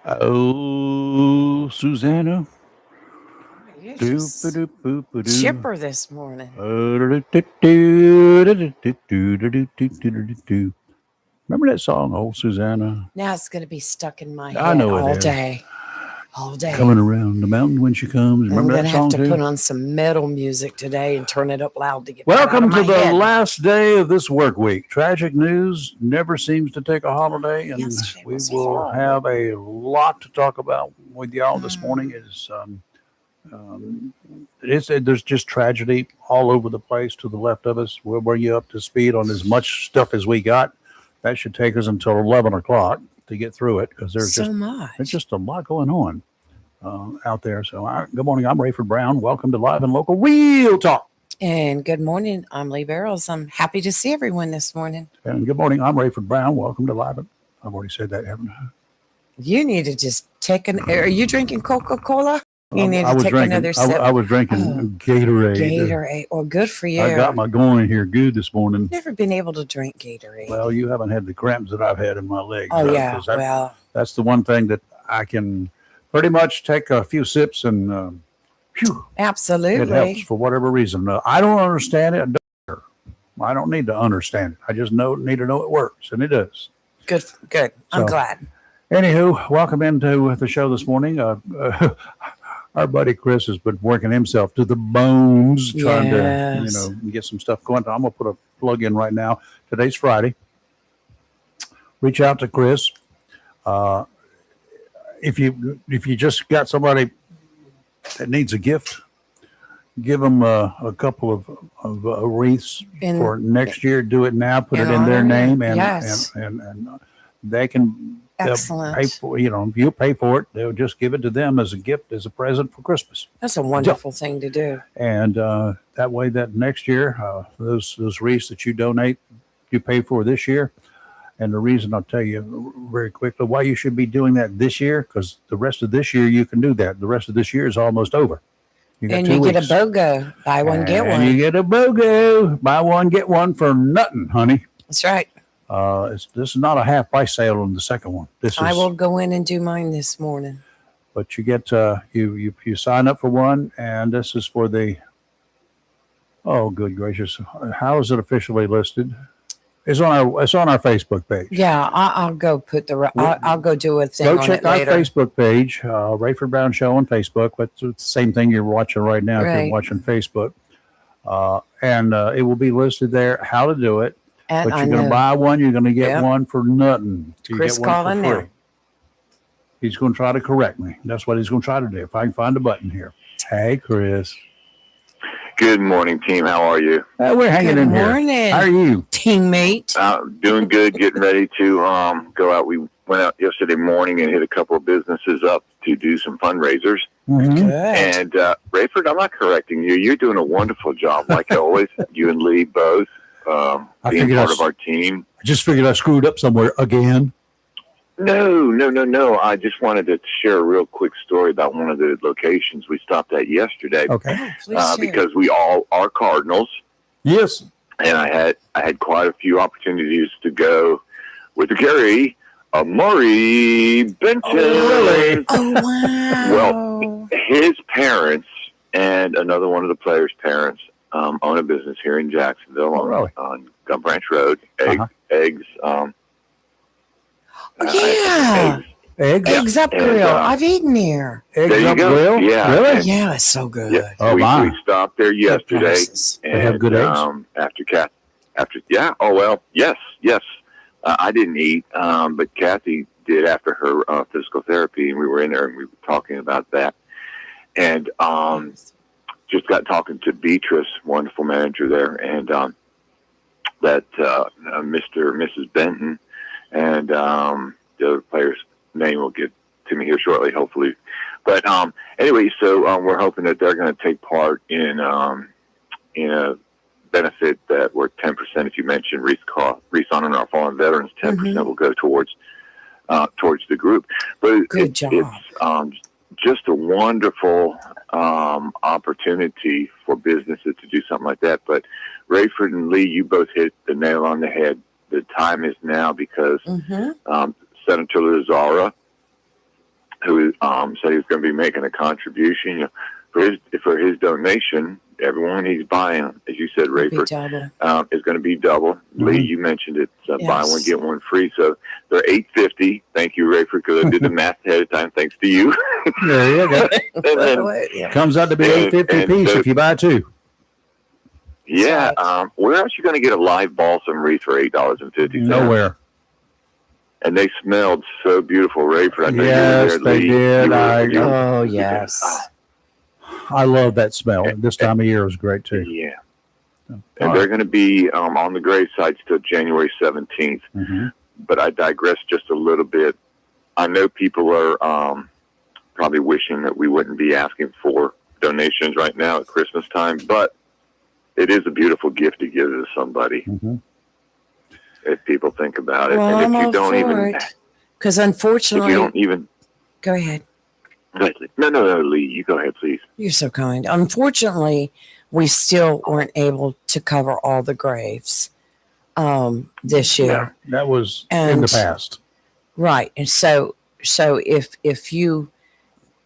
Oh, Susanna. You're Doo ba just doo boo ba doo. chipper this morning. Remember that song, Oh Susanna? Now it's going to be stuck in my I head know it all is. day, all day. Coming around the mountain when she comes. I'm Remember going that to have song to put too? on some metal music today and turn it up loud to get that out of Welcome to my the head. last day of this work week. Tragic news never seems to take a holiday, and Yesterday we was will horrible. have a lot to talk about with y'all this morning. Mm, Um, there's just tragedy all over the place to the left of us. We'll bring you up to speed on as much stuff as we got. That should take us until 11 o'clock to get through it because so there's much. just a lot going on out there. So, good morning. I'm Rayford Brown. Welcome to Live and Local Real Talk. And good morning. I'm Lee Barrels. I'm happy to see everyone this morning. And good morning. I'm Rayford Brown. Welcome to Live. I've already said that, haven't I? You need to just take an. Are you drinking Coca Cola? You need I to was take drinking. another I sip. was Oh, drinking Gatorade. Gatorade. Well, good for I got you. my going here good this morning. Never been able to drink Gatorade. Well, you haven't had the cramps that I've had in my legs, Oh, though, yeah. because Well, that's the one thing that I can pretty much take a few sips and phew, it helps absolutely. for whatever reason. I don't understand it. I don't need to understand it. I just need to know it works, and it does. Good. Good. I'm So, glad. anywho, welcome into the show this morning. Our buddy Chris has been working himself to the bones trying to, Yes. get some stuff going. I'm going to put a plug in right now. Today's Friday. Reach out to Chris. Uh, if you just got somebody that needs a gift, give them a couple of wreaths In for next year. Do it now. Put in it in their honor. name, Yes. and they can they'll pay Excellent. for. You pay for it. They'll just give it to them as a gift, as a present for Christmas. That's a So, wonderful thing to do. and that way, that next year, those wreaths that you donate, you pay for this year. And the reason I'll tell you very quickly why you should be doing that this year, because the rest of this year you can do that. The rest of this year is almost over. You got And two you get a weeks. BOGO. Buy one, get And you one. get a BOGO. Buy one, get one for nothing, honey. That's right. This is not a half price sale on the second one. This I is, will go in and do mine this morning. but you get you sign up for one, and this is for the. Oh, good gracious! How is it officially listed? It's on our Facebook page. Yeah, I'll go put the. I'll go do a thing Go on check it our later. Facebook page, Rayford Brown Show on Facebook. That's the same thing you're watching right now if you're Right. watching Facebook. And it will be listed there how to do it. And But I you're going to know. buy one, you're going to get Yep. one for nothing. You Chris get one for calling free. now. He's going to try to correct me. That's what he's going to try to do. If I can find a button here. Hey, Chris. Good morning, team. How are you? We're hanging Good in here. morning, How are you? teammate. Doing good. Getting ready to go out. We went out yesterday morning and hit a couple of businesses up to do some fundraisers. Mm-hmm. Good. And Rayford, I'm not correcting you. You're doing a wonderful job, like always. You and Lee both I being figured part of our team. I just figured I screwed up somewhere again. No. I just wanted to share a real quick story about one of the locations we stopped at yesterday. Okay. Oh, please share. Because we all are Cardinals. Yes. And I had quite a few opportunities to go with Gary Murray Benton. Oh, really? Oh wow. Well, his parents and another one of the players' parents own a business here in Jacksonville Oh, really? on Gun Branch Road. Uh-huh. Eggs. Yeah. Eggs? Eggs up And, grill. I've eaten here. Eggs there you up go. grill? Yeah. Really? And- Yeah, it's so good. Yeah, Oh, we my. stopped there Good yesterday. prices. They have good eggs? After oh well, yes. I didn't eat, but Kathy did after her physical therapy, and we were in there and we were talking about that, and just got talking to Beatrice, wonderful manager there, and that Mr. and Mrs. Benton, and the other player's name will get to me here shortly, hopefully. But anyway, so we're hoping that they're going to take part in a benefit that we're 10%. If you mentioned Reese Honoring Our Fallen Veterans, 10% will go towards the group. But Good job. It's just a wonderful opportunity for businesses to do something like that. But Rayford and Lee, you both hit the nail on the head. The time is now because Senator Lazara who said he was going to be making a contribution. For his donation. Everyone he's buying, as you said, Rayford, is going to be double. Mm-hmm. Lee, you mentioned it. Buy one, get one free. So they're $850. Thank you, Rayford, because I did the math ahead of time. Thanks to you. There you go. Comes out to be $850 a piece if you buy two. Yeah. Where else are you going to get a live balsam wreath for $8.50? Nowhere. And they smelled so beautiful, Rayford. I know yes, you were there, they Lee. did. Oh, yes. I love that smell. This time of year is great too. Yeah. And they're going to be on the grave sites till January 17th. Mm-hmm. But I digress just a little bit. I know people are probably wishing that we wouldn't be asking for donations right now at Christmas time, but it is a beautiful gift to give to somebody. Mm-hmm. If people think about it. Well, and if I'm you don't even. Because unfortunately. If you don't even. Go ahead. No, Lee, you go ahead, please. You're so kind. Unfortunately, we still weren't able to cover all the graves this year. Yeah, that was in the past. Right. And so if you,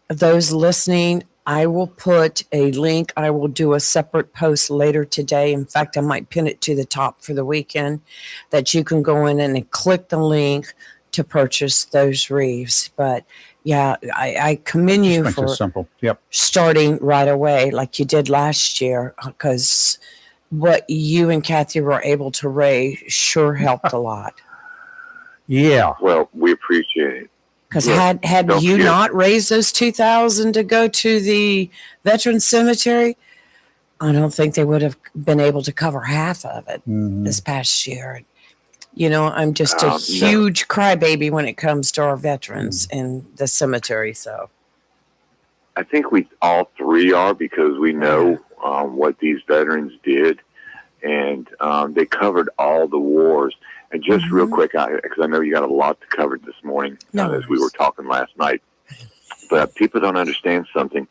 those listening, I will put a link. I will do a separate post later today. In fact, I might pin it to the top for the weekend that you can go in and click the link to purchase those wreaths. But yeah, I commend you for simple. Starting right away like you did last year, because what you and Kathy were able to raise sure helped a lot. Yeah. Well, we appreciate it. Because had you not raised those $2,000 to go to the Veterans Cemetery, I don't think they would have been able to cover half of it this past year. You know, I'm just a huge crybaby when it comes to our veterans in the cemetery. So I think we all three are, because we know what these veterans did, and they covered all the wars. And just real quick, because I know you got a lot to cover this morning as we were talking last night, but people don't understand something,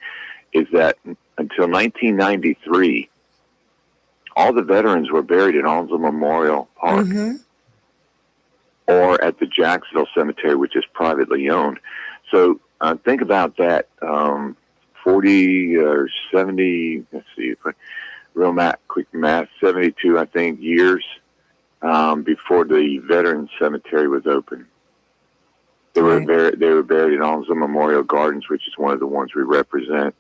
is that until 1993, all the veterans were buried at Onslow Memorial Park. Or at the Jacksonville Cemetery, which is privately owned. So think about that, 40 or 70, let's see, quick math, 72, I think, years before the Veterans Cemetery was open. They were buried in Onslow Memorial Gardens, which is one of the ones we represent.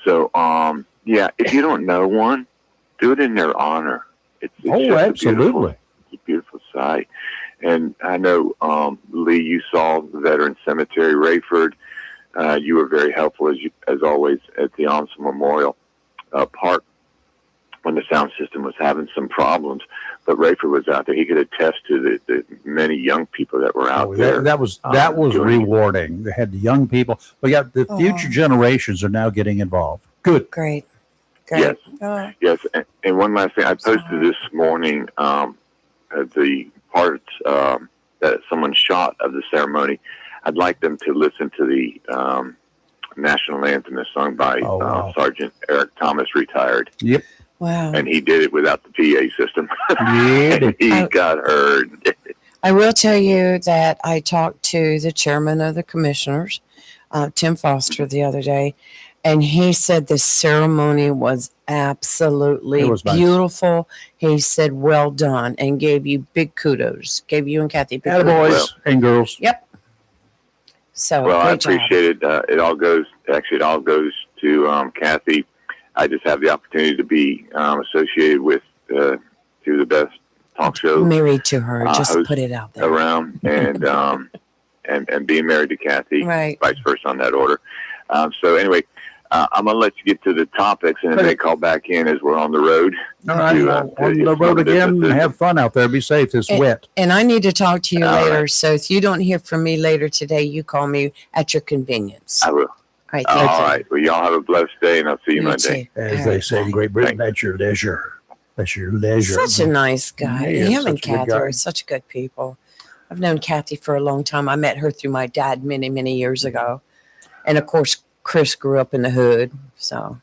So, if you don't know one, do it in their honor. It's absolutely. It's a beautiful sight. And I know, Lee, you saw the Veterans Cemetery, Rayford. You were very helpful, as always, at the Onslow Memorial Park when the sound system was having some problems. But Rayford was out there. He could attest to the many young people that were out there. That was rewarding. They had the young people. We got the future generations are now getting involved. Good. Great. Yes. Yes. And one last thing. I posted this morning the parts that someone shot of the ceremony. I'd like them to listen to the national anthem is sung by Sergeant Eric Thomas, retired. Yep. Wow. And he did it without the PA system. Yeah. He got heard. I will tell you that I talked to the chairman of the commissioners, Tim Foster, the other day, and he said the ceremony was absolutely beautiful. Nice. He said, well done, and gave you big kudos. Gave you and Kathy big kudos. Boys and girls. Yep. So, I appreciate it. It all goes to Kathy. I just have the opportunity to be associated with two of the best talk shows. Married to her, just put it out there. Around, and being married to Kathy, right. Vice versa on that order. So anyway, I'm going to let you get to the topics, and then they call back in as we're on the road. All right, on the road again. Have fun out there. Be safe. It's wet. And I need to talk to you later. Right. So if you don't hear from me later today, you call me at your convenience. I will. All right. All right. Well, y'all have a blessed day, and I'll see you Monday. Too. As they say in Great Britain, that's your leisure. That's your leisure. Such a nice guy. Him and Kathy are such good people. I've known Kathy for a long time. I met her through my dad many, many years ago. And, of course, Chris grew up in the hood. So,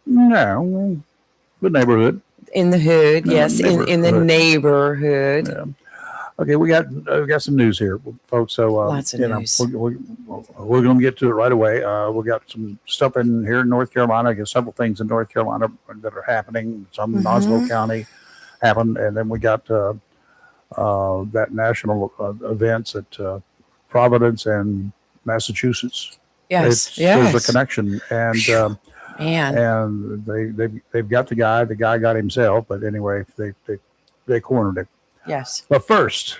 no, good neighborhood. In the hood, yes, in the neighborhood. Yeah. Okay, we got some news here, folks. So Lots of news. We're going to get to it right away. We got some stuff in here in North Carolina. I guess several things in North Carolina that are happening. Some in Oswego County happened, and then we got that national events at Providence and Massachusetts. Yes, There's a connection, and man, and they've got the guy. The guy got himself, but anyway, they cornered him. yes. But first,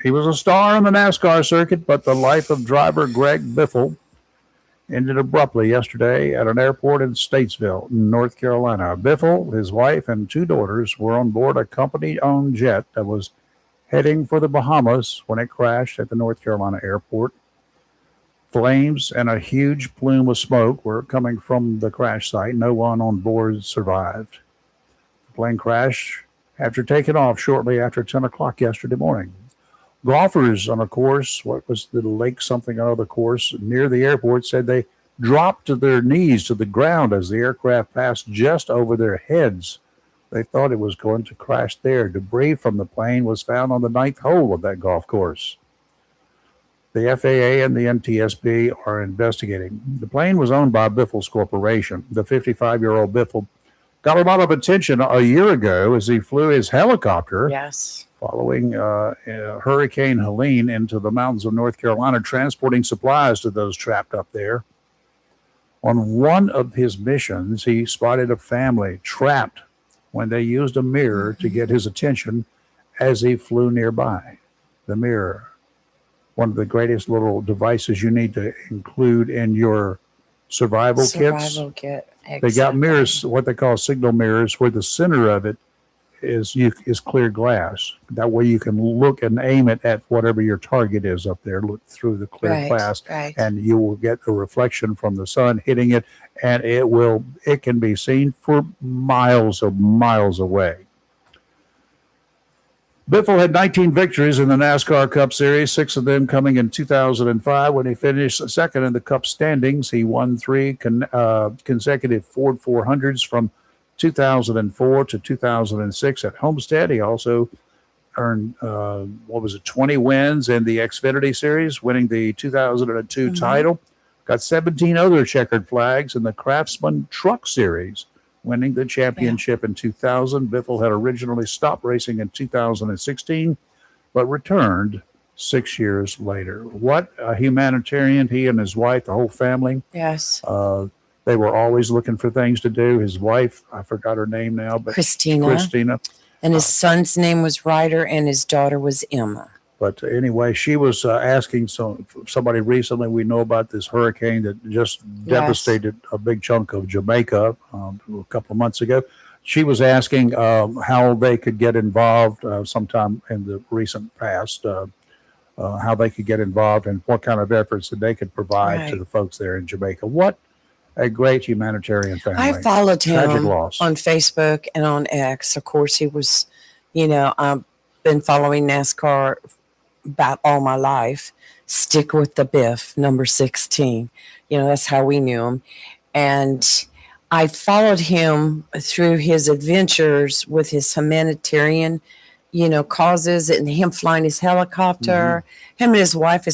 he was a star on the NASCAR circuit, but the life of driver Greg Biffle ended abruptly yesterday at an airport in Statesville, North Carolina. Biffle, his wife, and 2 daughters were on board a company-owned jet that was heading for the Bahamas when it crashed at the North Carolina airport. Flames and a huge plume of smoke were coming from the crash site. No one on board survived. The plane crashed after taking off shortly after 10 o'clock yesterday morning. Golfers on a course, what was the lake something or other course near the airport, said they dropped to their knees to the ground as the aircraft passed just over their heads. They thought it was going to crash there. Debris from the plane was found on the 9th hole of that golf course. The FAA and the NTSB are investigating. The plane was owned by Biffle's Corporation. The 55-year-old Biffle got a lot of attention a year ago as he flew his helicopter following Hurricane Helene into the mountains of North Carolina, transporting supplies to those trapped up there. On one of his missions, he spotted a family trapped when they used a mirror to get his attention as he flew nearby. The mirror, one of the greatest little devices you need to include in your survival kits. Kit. Exactly. They got mirrors, what they call signal mirrors, where the center of it is clear glass. That way you can look and aim it at whatever your target is up there. Look through the clear glass, and you will get a reflection from the sun hitting it, and it can be seen for miles away. Biffle had 19 victories in the NASCAR Cup Series, 6 of them coming in 2005 when he finished second in the Cup standings. He won 3 consecutive Ford 400s from 2004 to 2006 at Homestead. He also earned, 20 wins in the Xfinity Series, winning the 2002 title. Got 17 other checkered flags in the Craftsman Truck Series, winning the championship in 2000. Biffle had originally stopped racing in 2016, but returned 6 years later. What a humanitarian, he and his wife, the whole family. Yes. They were always looking for things to do. His wife, I forgot her name now, but Christina. And his son's name was Ryder, and his daughter was Emma. But anyway, she was asking somebody recently, we know about this hurricane that just devastated a big chunk of Jamaica a couple of months ago. She was asking how they could get involved sometime in the recent past, how they could get involved and what kind of efforts that they could provide to the folks there in Jamaica. What a great humanitarian family. I followed him on Facebook and on X. Of course, he was, I've been following NASCAR about all my life. Stick with the Biff, number 16. That's how we knew him. And I followed him through his adventures with his humanitarian, causes, and him flying his helicopter. Him and his wife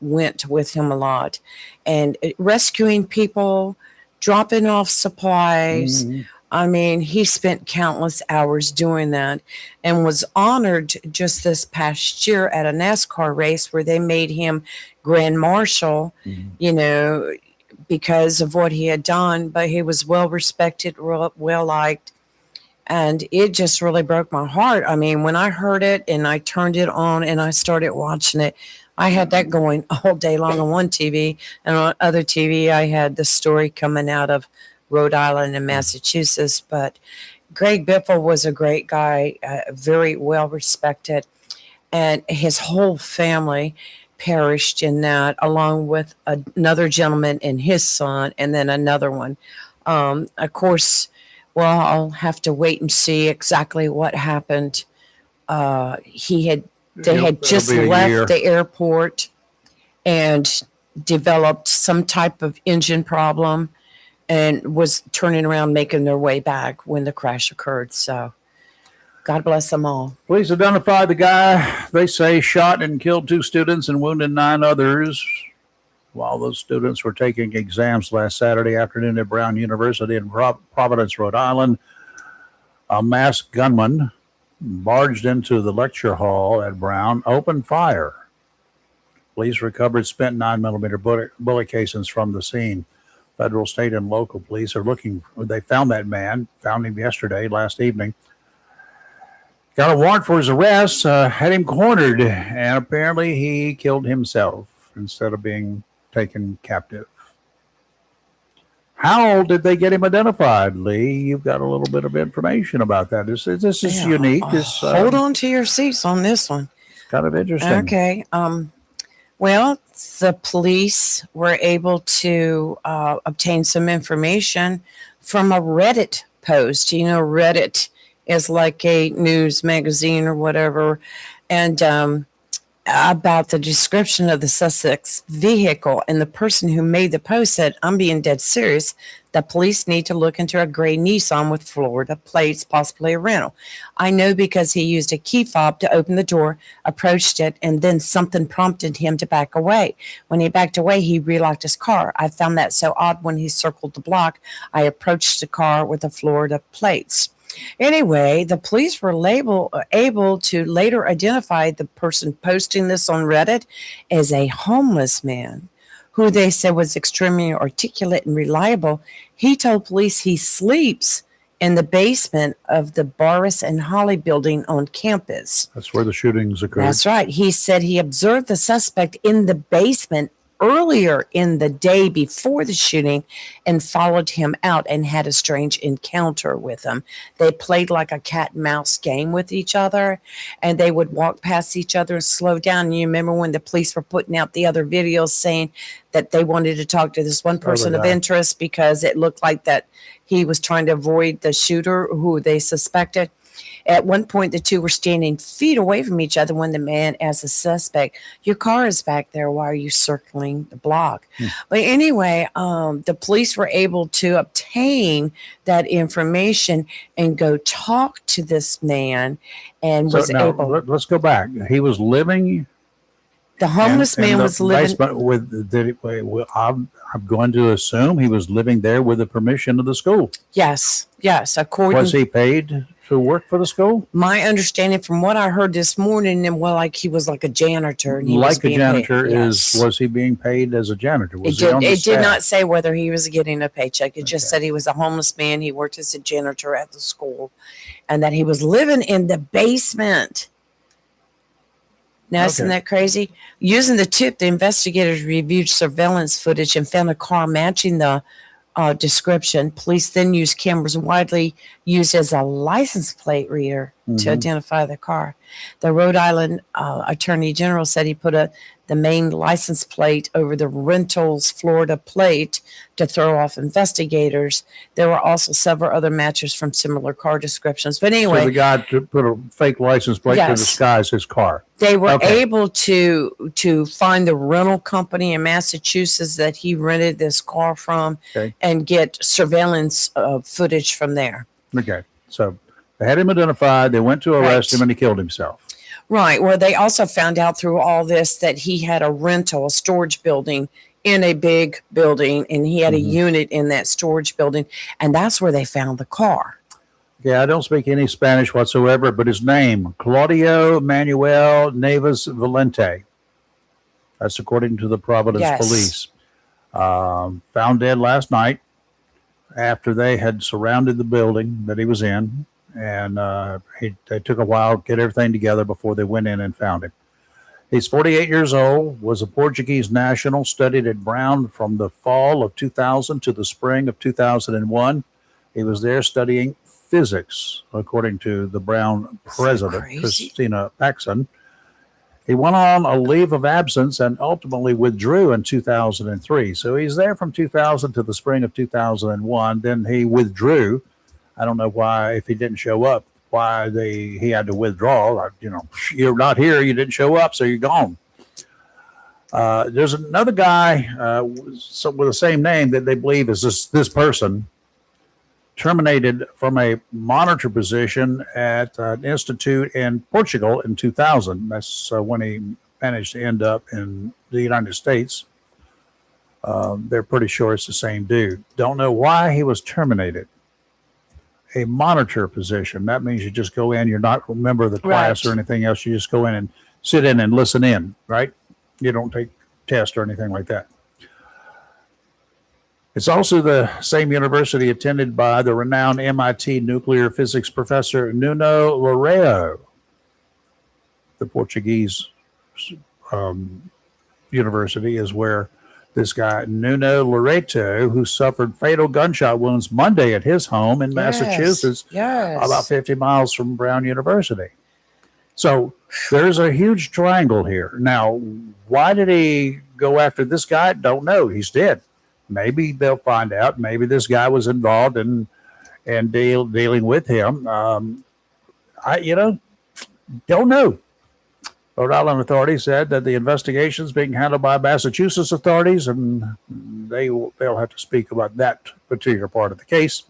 went with him a lot, and rescuing people, dropping off supplies. I mean, he spent countless hours doing that, and was honored just this past year at a NASCAR race where they made him Grand Marshal, because of what he had done. But he was well respected, well liked. And it just really broke my heart. I mean, when I heard it and I turned it on and I started watching it, I had that going all day long on one TV. And on other TV, I had the story coming out of Rhode Island and Massachusetts. But Greg Biffle was a great guy, very well respected. And his whole family perished in that, along with another gentleman and his son, and then another one. Of course, well, I'll have to wait and see exactly what happened. They had just left the airport and developed some type of engine problem and was turning around, making their way back when the crash occurred. So God bless them all. Police identified the guy they say shot and killed 2 students and wounded 9 others while those students were taking exams last Saturday afternoon at Brown University in Providence, Rhode Island. A masked gunman barged into the lecture hall at Brown, opened fire. Police recovered spent 9mm bullet casings from the scene. Federal, state, and local police are looking. They found that man, found him last evening. Got a warrant for his arrest, had him cornered, and apparently he killed himself instead of being taken captive. How did they get him identified, Lee? You've got a little bit of information about that. This is unique. Hold on to your seats on this one. It's kind of interesting. Okay. Well, the police were able to obtain some information from a Reddit post. You know, Reddit is like a news magazine or whatever. And about the description of the suspect's vehicle, and the person who made the post said, I'm being dead serious. The police need to look into a gray Nissan with Florida plates, possibly a rental. I know because he used a key fob to open the door, approached it, and then something prompted him to back away. When he backed away, he relocked his car. I found that so odd when he circled the block. I approached the car with the Florida plates. Anyway, the police were able to later identify the person posting this on Reddit as a homeless man who they said was extremely articulate and reliable. He told police he sleeps in the basement of the Boris and Holly building on campus. That's where the shootings occurred. That's right. He said he observed the suspect in the basement earlier in the day before the shooting and followed him out and had a strange encounter with him. They played like a cat and mouse game with each other, and they would walk past each other and slow down. And you remember when the police were putting out the other videos saying that they wanted to talk to this one person of interest because it looked like that he was trying to avoid the shooter who they suspected. At one point, the two were standing feet away from each other when the man asked the suspect, your car is back there. Why are you circling the block? But anyway, the police were able to obtain that information and go talk to this man and was able. Let's go back. He was living. The homeless man was living with. I'm going to assume he was living there with the permission of the school. Yes. Was he paid to work for the school? My understanding from what I heard this morning, and like he was like a janitor. And he was he being paid as a janitor? It did not say whether he was getting a paycheck. It just said he was a homeless man. He worked as a janitor at the school, and that he was living in the basement. Now, isn't that crazy? Using the tip, the investigators reviewed surveillance footage and found a car matching the description. Police then used cameras widely used as a license plate reader to identify the car. The Rhode Island Attorney General said he put the main license plate over the rental's Florida plate to throw off investigators. There were also several other matches from similar car descriptions. But anyway, so the guy put a fake license plate to disguise his car. They were able to find the rental company in Massachusetts that he rented this car from and get surveillance footage from there. Okay, so they had him identified. They went to arrest him, and he killed himself. Right. Well, they also found out through all this that he had a storage building in a big building, and he had a unit in that storage building, and that's where they found the car. Yeah, I don't speak any Spanish whatsoever, but his name, Claudio Manuel Neves Valente. That's according to the Providence police. Found dead last night after they had surrounded the building that he was in. And they took a while to get everything together before they went in and found him. He's 48 years old, was a Portuguese national, studied at Brown from the fall of 2000 to the spring of 2001. He was there studying physics, according to the Brown president, Christina Paxson. He went on a leave of absence and ultimately withdrew in 2003. So he's there from 2000 to the spring of 2001. Then he withdrew. I don't know why, if he didn't show up, why he had to withdraw. You're not here, you didn't show up, so you're gone. There's another guy with the same name that they believe is this person, terminated from a monitor position at an institute in Portugal in 2000. That's when he managed to end up in the United States. They're pretty sure it's the same dude. Don't know why he was terminated. A monitor position. That means you just go in. You're not a member of the class or anything else. You just go in and sit in and listen in, right? You don't take tests or anything like that. It's also the same university attended by the renowned MIT nuclear physics professor Nuno Loureiro. The Portuguese university is where this guy, Nuno Loureiro, who suffered fatal gunshot wounds Monday at his home in Massachusetts, about 50 miles from Brown University. So there's a huge triangle here. Now, why did he go after this guy? Don't know. He's dead. Maybe they'll find out. Maybe this guy was involved in dealing with him. Don't know. Rhode Island authorities said that the investigation is being handled by Massachusetts authorities, and they'll have to speak about that particular part of the case.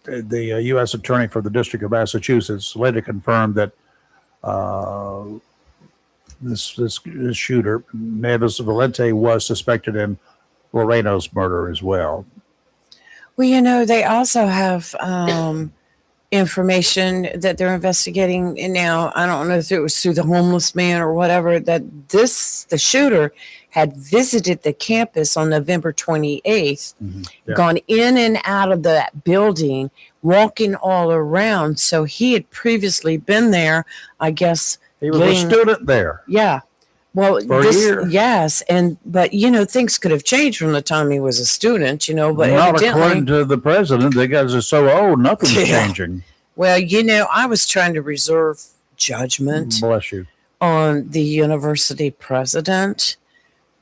The U.S. Attorney for the District of Massachusetts later confirmed that this shooter, Neves Valente, was suspected in Loreno's murder as well. Well, they also have information that they're investigating. And now, I don't know if it was through the homeless man or whatever, that the shooter had visited the campus on November 28th, gone in and out of that building, walking all around. So he had previously been there, I guess. He was a student there. Yeah. Well, for a year. Yes. But things could have changed from the time he was a student, but not according to the president. The guys are so old, nothing's changing. Well, I was trying to reserve judgment. Bless you. On the university president.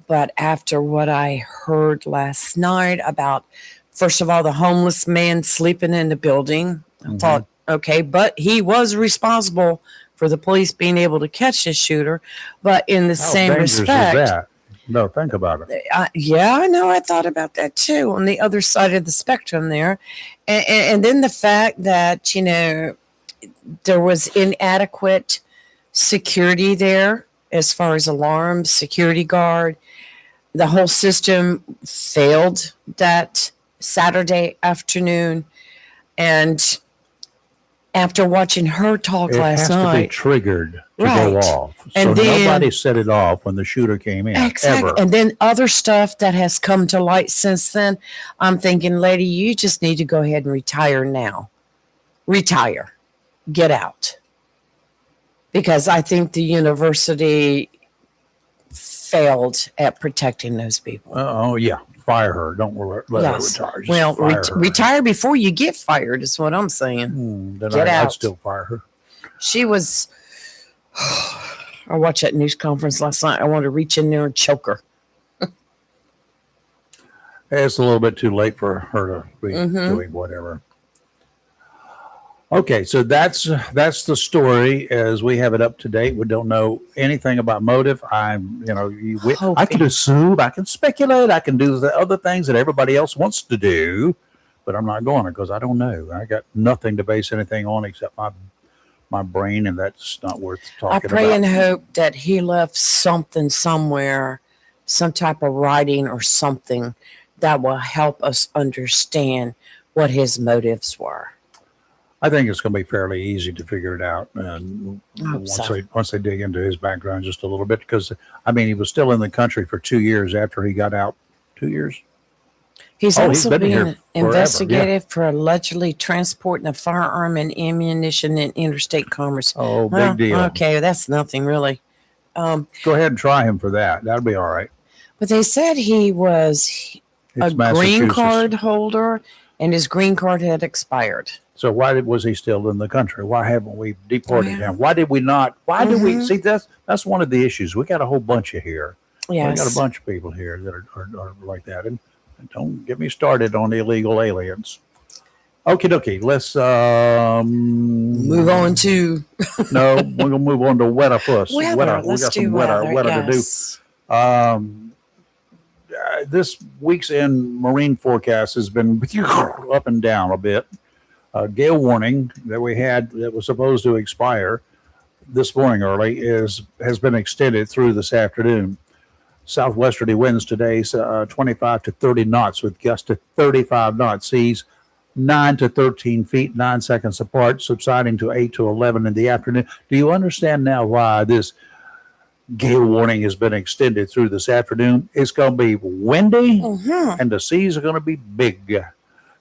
But after what I heard last night about, first of all, the homeless man sleeping in the building, I thought, okay, but he was responsible for the police being able to catch this shooter. But in the same respect, is that? No, think about it. I know. I thought about that too. On the other side of the spectrum there, and then the fact that there was inadequate security there as far as alarms, security guard. The whole system failed that Saturday afternoon, and after watching her talk last night, it has to be triggered to go off. And so then, nobody set it off when the shooter came in. Exactly. Ever. And then other stuff that has come to light since then. I'm thinking, lady, you just need to go ahead and retire now. Retire. Get out. Because I think the university failed at protecting those people. Yeah. Fire her. Don't let her retire. Just well, her. retire before you get fired is what I'm saying. Then Get out. I'd still fire her. She was... I watched that news conference last night. I wanted to reach in there and choke her. It's a little bit too late for her to be doing whatever. Okay, so that's the story as we have it up to date. We don't know anything about motive. I can assume, I can speculate, I can do the other things that everybody else wants to do, but I'm not going to because I don't know. I got nothing to base anything on except my brain, and that's not worth talking about. I pray and hope that he left something somewhere, some type of writing or something that will help us understand what his motives were. I think it's going to be fairly easy to figure it out, and once they dig into his background just a little bit, because he was still in the country for 2 years after he got out. 2 years. He's also being investigated for allegedly transporting a firearm and ammunition in interstate commerce. Oh, big deal. Okay, that's nothing really. Go ahead and try him for that. That'll be all right. But they said he was a green card holder, and his green card had expired. So why was he still in the country? Why haven't we deported him? Why did we not? Why did we see that's one of the issues. We got a whole bunch of here. Yes. We got a bunch of people here that are like that. And don't get me started on the illegal aliens. Okie dokie. Let's move on to no, we're gonna move on to weather first. Weather. We got some weather to do. this week's end marine forecast has been up and down a bit. Gale warning that we had that was supposed to expire this morning early has been extended through this afternoon. Southwesterly winds today 25 to 30 knots with gusts to 35 knots. Seas 9 to 13 feet, 9 seconds apart, subsiding to 8 to 11 in the afternoon. Do you understand now why this gale warning has been extended through this afternoon? It's going to be windy and the seas are going to be big.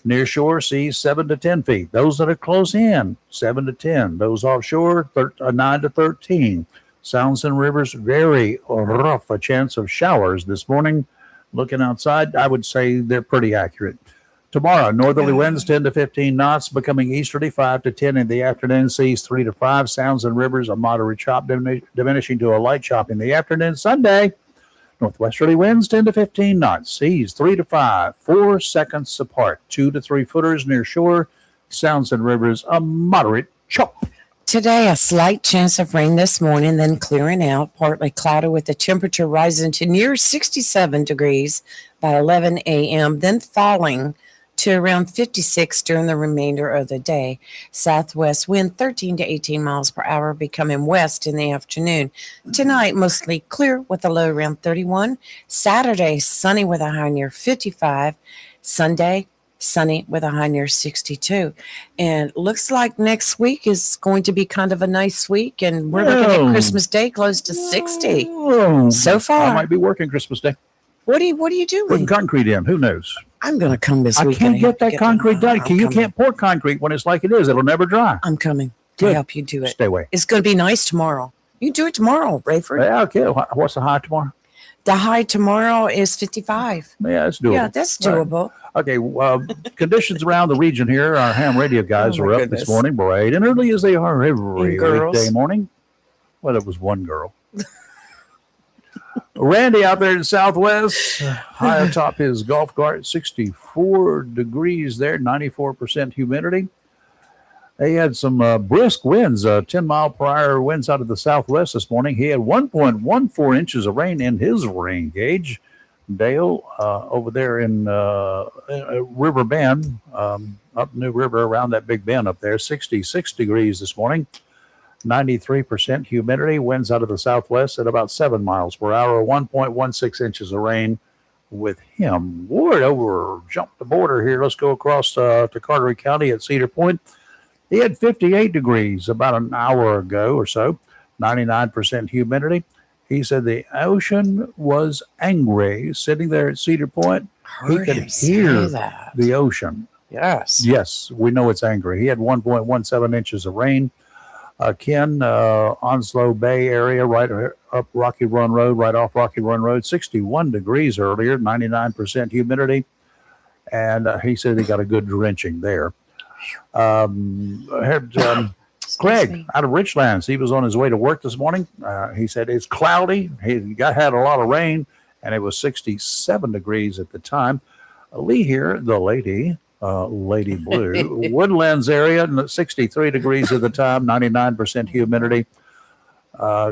Near shore seas 7 to 10 feet. Those that are close in, 7 to 10. Those offshore, 9 to 13. Sounds and rivers, very rough. A chance of showers this morning. Looking outside, I would say they're pretty accurate. Tomorrow, northerly winds 10 to 15 knots, becoming easterly 5 to 10 in the afternoon. Seas 3 to 5. Sounds and rivers, a moderate chop, diminishing to a light chop in the afternoon. Sunday, northwesterly winds 10 to 15 knots. Seas 3 to 5, 4 seconds apart. 2 to 3 footers near shore. Sounds and rivers, a moderate chop. Today, a slight chance of rain this morning, then clearing out, partly cloudy with the temperature rising to near 67 degrees by 11 a.m., then falling to around 56 during the remainder of the day. Southwest wind 13 to 18 miles per hour, becoming west in the afternoon. Tonight, mostly clear with a low around 31. Saturday, sunny with a high near 55. Sunday, sunny with a high near 62. And looks like next week is going to be kind of a nice week, and we're looking at Christmas Day close to 60 so far. I might be working Christmas Day. What are you doing? Putting concrete in. Who knows? I'm going to come this I week. can't get that concrete done. You can't pour concrete when it's like it is. It'll never dry. I'm coming to Good. help you do it. Stay away. It's going to be nice tomorrow. You do it tomorrow, Rayford. Yeah, okay. What's the high tomorrow? The high tomorrow is 55. Yeah, that's doable. Yeah, that's doable. Okay, conditions around the region here. Our ham radio guys are up this morning, bright and early as they are every weekday morning. Well, it was one girl. Randy out there in the Southwest, high atop his golf cart, 64 degrees there, 94% humidity. They had some brisk winds, 10-mile-per-hour winds out of the southwest this morning. He had 1.14 inches of rain in his rain gauge. Dale over there in River Bend, up New River around that big bend up there, 66 degrees this morning, 93% humidity, winds out of the southwest at about 7 miles per hour, 1.16 inches of rain with him. Ward over, jump the border here. Let's go across to Carteret County at Cedar Point. He had 58 degrees about an hour ago or so, 99% humidity. He said the ocean was angry. Sitting there at Cedar Point, he could hear the ocean. Yes. Yes, we know it's angry. He had 1.17 inches of rain. Ken, Onslow Bay area, right up Rocky Run Road, right off Rocky Run Road, 61 degrees earlier, 99% humidity. And he said he got a good drenching there. I heard Craig out of Richlands. He was on his way to work this morning. He said it's cloudy. He had a lot of rain, and it was 67 degrees at the time. Lee here, the lady blue, Woodlands area, 63 degrees at the time, 99% humidity.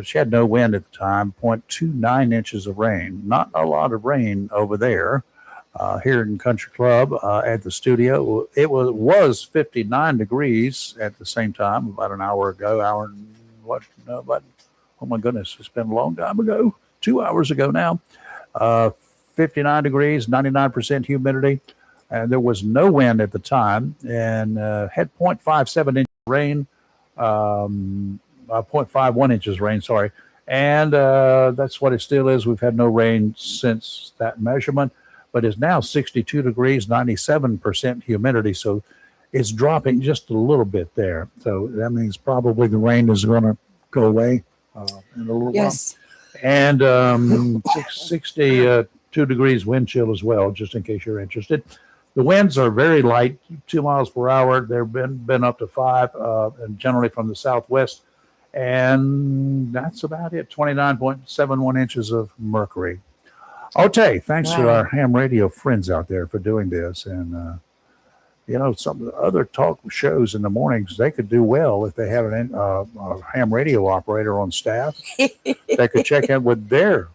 She had no wind at the time, 0.29 inches of rain. Not a lot of rain over there. Here in Country Club at the studio. It was 59 degrees at the same time about an hour ago. Oh my goodness, it's been a long time ago. 2 hours ago now. 59 degrees, 99% humidity. And there was no wind at the time, and had 0.57 inches rain, 0.51 inches rain, sorry. And that's what it still is. We've had no rain since that measurement. But it's now 62 degrees, 97% humidity. So it's dropping just a little bit there. So that means probably the rain is going to go away in a little while. And 62 degrees wind chill as well, just in case you're interested. The winds are very light, 2 miles per hour. They've been up to 5, and generally from the southwest. And that's about it, 29.71 inches of mercury. Okay, thanks to our ham radio friends out there for doing this. And, some of the other talk shows in the mornings, they could do well if they had a ham radio operator on staff that could check in with their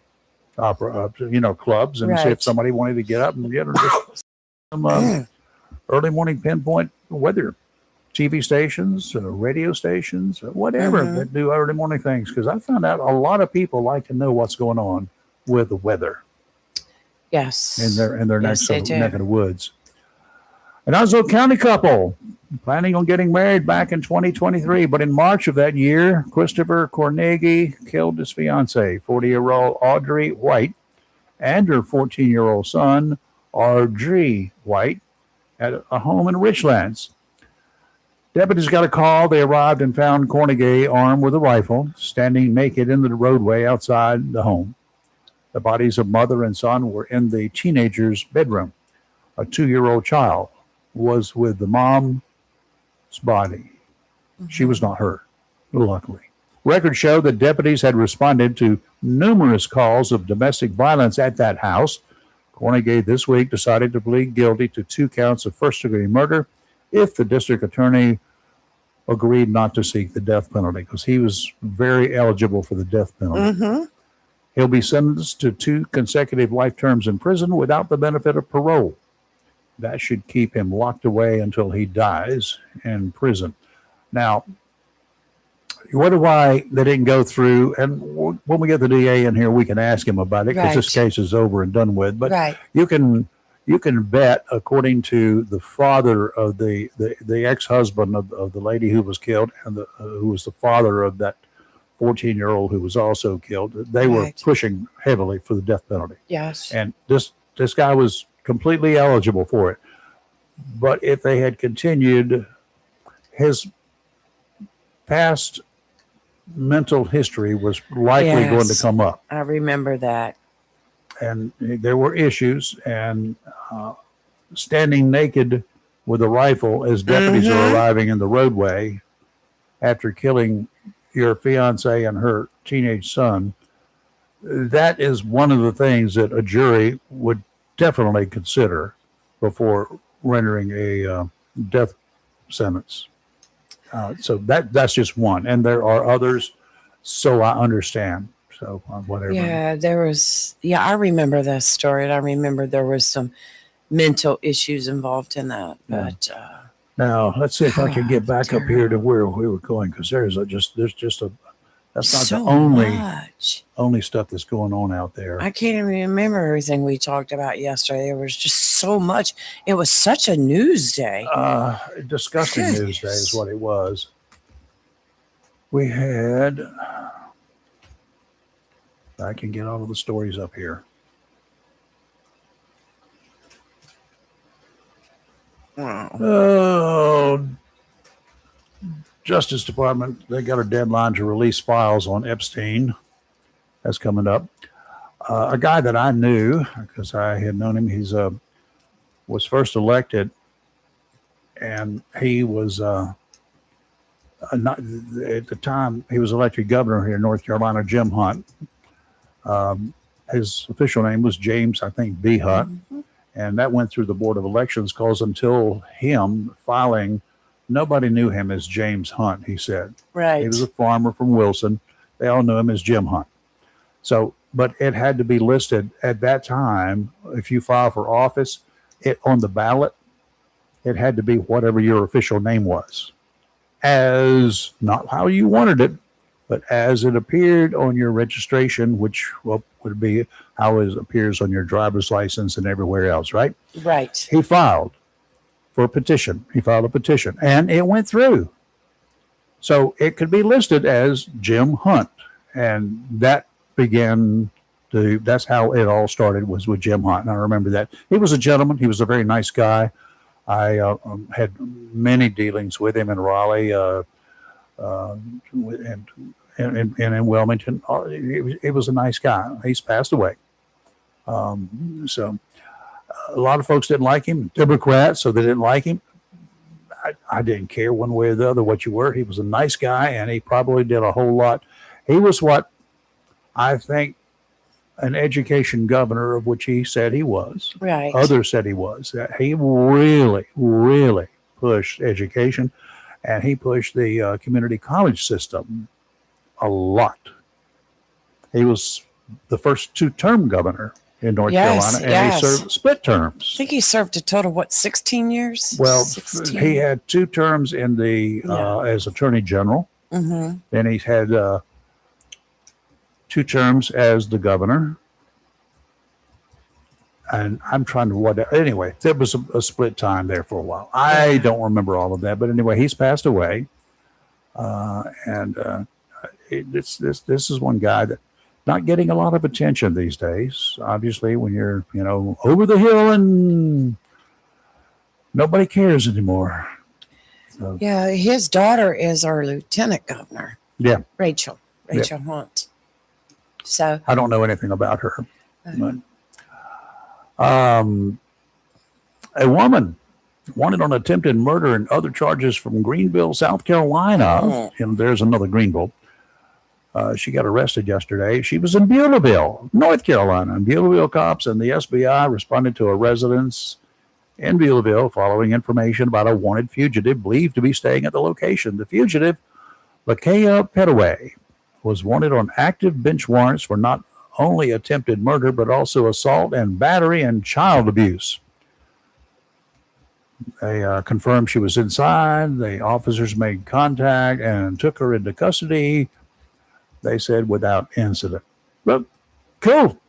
opera, clubs, and see if Right. somebody wanted to get up and just some early morning pinpoint weather. TV stations, radio stations, whatever Mhm. that do early morning things. Because I found out a lot of people like to know what's going on with the weather Yes. in their Yes, they do. neck of the woods. An Oslo County couple planning on getting married back in 2023, but in March of that year, Christopher Cornegi killed his fiancee, 40-year-old Audrey White, and her 14-year-old son, Audrey White, at a home in Richlands. Deputies got a call. They arrived and found Cornegay armed with a rifle, standing naked in the roadway outside the home. The bodies of mother and son were in the teenager's bedroom. A 2-year-old child was with the mom's body. She was not hurt, luckily. Records show that deputies had responded to numerous calls of domestic violence at that house. Cornegay this week decided to plead guilty to 2 counts of first-degree murder if the district attorney agreed not to seek the death penalty, because he was very eligible for the death penalty. Mm-hmm. He'll be sentenced to 2 consecutive life terms in prison without the benefit of parole. That should keep him locked away until he dies in prison. Now, you wonder why they didn't go through, and when we get the DA in here, we can ask him about it, because this Right. case is over and done with. But Right. you can bet, according to the father of the ex-husband of the lady who was killed, and who was the father of that 14-year-old who was also killed, they were Right. pushing heavily for the death penalty. Yes. And this guy was completely eligible for it. But if they had continued, his past mental history was likely going to Yes. come up. I remember that. And there were issues, and standing naked with a rifle as deputies are Mhm. arriving in the roadway after killing your fiance and her teenage son, that is one of the things that a jury would definitely consider before rendering a death sentence. So that's just one, and there are others. So I understand. So whatever. Yeah, I remember that story. And I remember there was some mental issues involved in that. Yeah. But Now let's see if I can get back up here to terrible. where we were going, because there's just a that's not so the much. only stuff that's going on out there. I can't even remember everything we talked about yesterday. There was just so much. It was such a news day. Disgusting news day is what it was. We had. I can get all of the stories up here. Wow. Oh, Justice Department, they got a deadline to release files on Epstein. That's coming up. A guy that I knew, because I had known him, he's was first elected, and he was not at the time he was elected governor here in North Carolina, Jim Hunt. His official name was James, I think, B. Hunt. Mhm. And that went through the Board of Elections, because until him filing, nobody knew him as James Hunt, he said. Right. He was a farmer from Wilson. They all knew him as Jim Hunt. So, but it had to be listed at that time. If you file for office, on the ballot, it had to be whatever your official name was, as not how you wanted it, but as it appeared on your registration, which would be how it appears on your driver's license and everywhere else, right? Right. He filed for a petition. He filed a petition, and it went through. So it could be listed as Jim Hunt, and that that's how it all started, was with Jim Hunt. And I remember that. He was a gentleman. He was a very nice guy. I had many dealings with him in Raleigh and in Wilmington. He was a nice guy. He's passed away. So a lot of folks didn't like him, Democrats, so they didn't like him. I didn't care one way or the other what you were. He was a nice guy, and he probably did a whole lot. He was what I think an education governor, of which he said he was. Right. Others said he was. That he really, really pushed education, and he pushed the community college system a lot. He was the first two-term governor in North Yes, Carolina, and yes. he served split I terms. think he served a total, what, 16 years? Well, 16. he had 2 terms in the Yeah. as Attorney General. Mm-hmm. Then he's had 2 terms as the governor. And I'm trying to anyway, there was a split time there for a while. I don't remember all of that, but anyway, he's passed away. This is one guy that not getting a lot of attention these days. Obviously, when you're, over the hill and nobody cares anymore. So, Yeah, his daughter is our lieutenant governor, yeah, Rachel Hunt. So, I don't know anything about her. But, a woman wanted on attempted murder and other charges from Greenville, South Carolina. And there's another Greenville. She got arrested yesterday. She was in Beulahville, North Carolina. And Beulahville cops and the SBI responded to a residence in Beulahville following information about a wanted fugitive believed to be staying at the location. The fugitive, Lakea Petaway, was wanted on active bench warrants for not only attempted murder, but also assault and battery and child abuse. They confirmed she was inside. The officers made contact and took her into custody. They said without incident. But cool.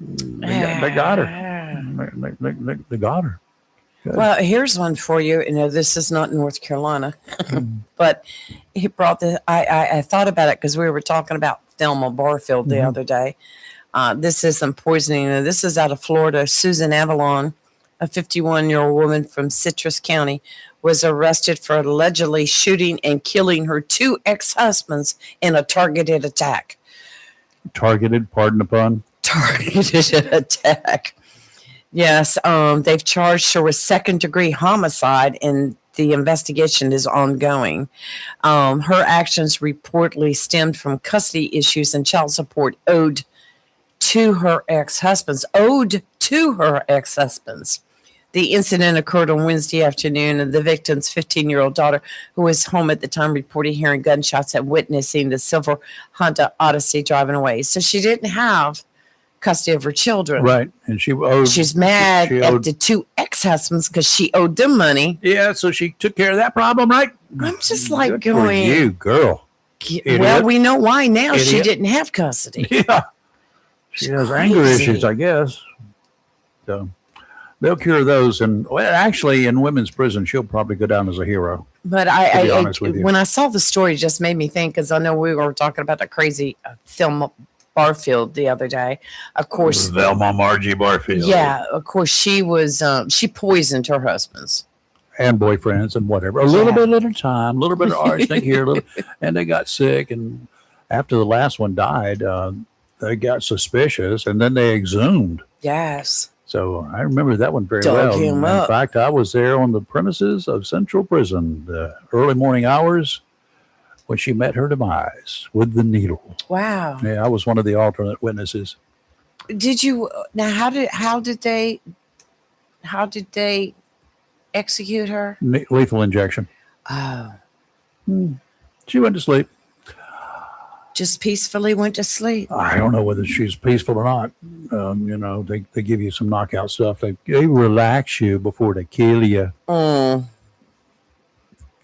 They got her. They got her. Good. well, here's one for you. This is not North Carolina, but he brought the. I thought about it because we were talking about Thelma Barfield the other day. This isn't poisoning. This is out of Florida. Susan Avalon, a 51-year-old woman from Citrus County, was arrested for allegedly shooting and killing her 2 ex-husbands in a targeted attack. Targeted, pardon the pun. Targeted attack. Yes, they've charged her with second-degree homicide, and the investigation is ongoing. Her actions reportedly stemmed from custody issues and child support owed to her ex-husbands. The incident occurred on Wednesday afternoon, and the victim's 15-year-old daughter, who was home at the time, reported hearing gunshots and witnessing the silver Honda Odyssey driving away. So she didn't have custody of her children. Right. And She's mad at the 2 ex-husbands because she owed them money. Yeah, so she took care of that problem, right? I'm just like Good for going, you, girl. well, we know why now. She Idiot. didn't have custody. Yeah. She has anger crazy. issues, I guess. So they'll cure those. And actually, in women's prison, she'll probably go down as a hero. But To be honest with you. when I saw the story, it just made me think, because I know we were talking about the crazy Thelma Barfield the other day. Of course, Velma Margie Barfield. yeah, of course, she was, she poisoned her husbands. And boyfriends and whatever. A little bit at a time, a little bit of arsenic here, and they got sick. And after the last one died, they got suspicious, and then they exhumed. Yes. So I remember that one very Dug well. him In up. fact, I was there on the premises of Central Prison, the early morning hours, when she met her demise with the needle. Wow. Yeah, I was one of the alternate witnesses. Did you now? How did they execute her? Lethal injection. Oh, She went to sleep. just peacefully went to sleep. I don't know whether she's peaceful or not. They give you some knockout stuff. They relax you before they kill you.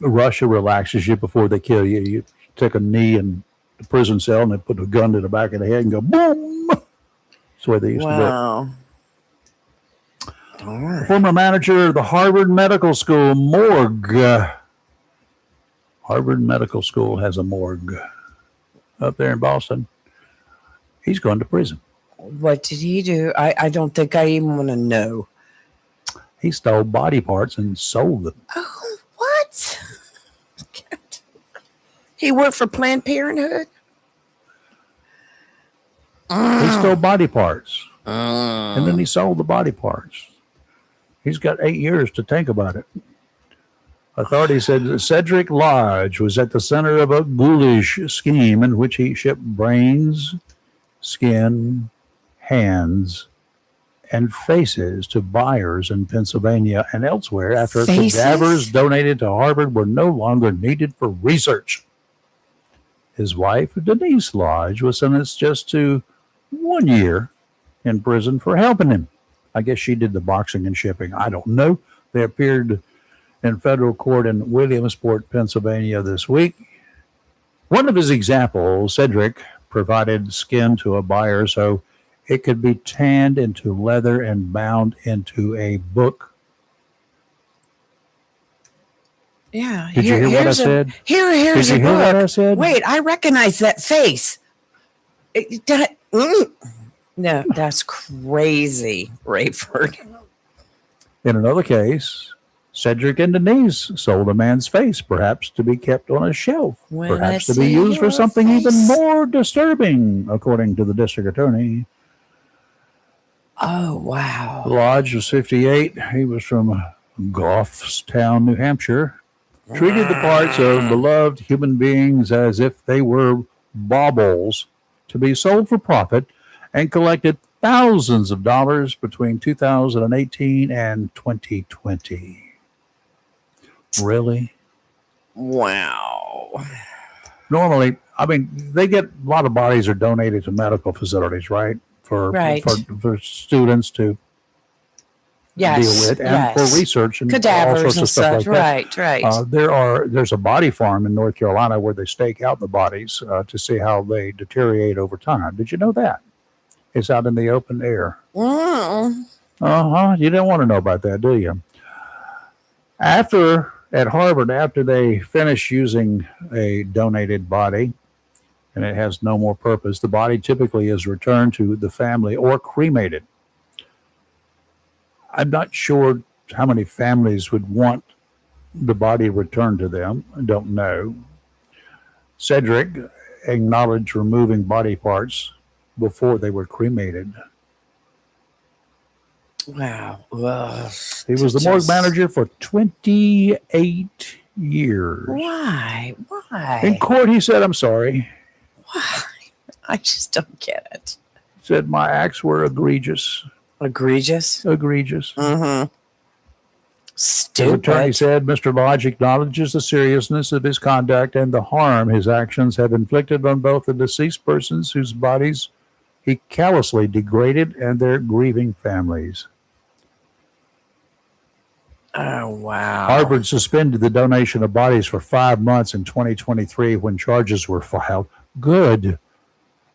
Russia relaxes you before they kill you. You take a knee in the prison cell and they put a gun to the back of the head and go boom. That's the way they used to do it. Wow. Darn. Former manager of the Harvard Medical School morgue. Harvard Medical School has a morgue up there in Boston. He's going to prison. What did he do? I don't think I even want to know. He stole body parts and sold them. Oh, what? He worked for Planned Parenthood? He stole body parts. And then he sold the body parts. He's got 8 years to think about it. Authorities said that Cedric Lodge was at the center of a ghoulish scheme in which he shipped brains, skin, hands, and faces to buyers in Pennsylvania and elsewhere after Faces? cadavers donated to Harvard were no longer needed for research. His wife, Denise Lodge, was sentenced just to 1 year in prison for helping him. I guess she did the boxing and shipping. I don't know. They appeared in federal court in Williamsport, Pennsylvania this week. One of his examples, Cedric provided skin to a buyer so it could be tanned into leather and bound into a book. Yeah. Did you hear what I said? Here's Did a you hear what I book. said? Wait, I recognize that face. No, that's crazy, Rayford. In another case, Cedric and Denise sold a man's face, perhaps to be kept on a shelf, When I perhaps to be see used for your something even face. more disturbing, according to the district attorney. Oh, wow. Lodge was 58. He was from Goffstown, New Hampshire. Treated the parts of beloved human beings as if they were baubles to be sold for profit and collected thousands of dollars between 2018 and 2020. Really? Wow. Normally, I mean, they get a lot of bodies are donated to medical facilities, right? For Right. for students to Yes. deal with, and yes. for research and all Cadavers sorts and of stuff like that. Right. There's a body farm in North Carolina where they stake out the bodies to see how they deteriorate over time. Did you know that? It's out in the open air. Mm. You didn't want to know about that, do you? At Harvard, after they finish using a donated body and it has no more purpose, the body typically is returned to the family or cremated. I'm not sure how many families would want the body returned to them. I don't know. Cedric acknowledged removing body parts before they were cremated. Wow. Ugh. He was the morgue manager for 28 years. Why? In court, he said, "I'm sorry." Why? I just don't get it. He said, "My acts were egregious." Egregious? Egregious. Mm-hmm. The Stupid. attorney said Mr. Lodge acknowledges the seriousness of his conduct and the harm his actions have inflicted on both the deceased persons whose bodies he callously degraded and their grieving families. Oh, wow. Harvard suspended the donation of bodies for 5 months in 2023 when charges were filed. Good.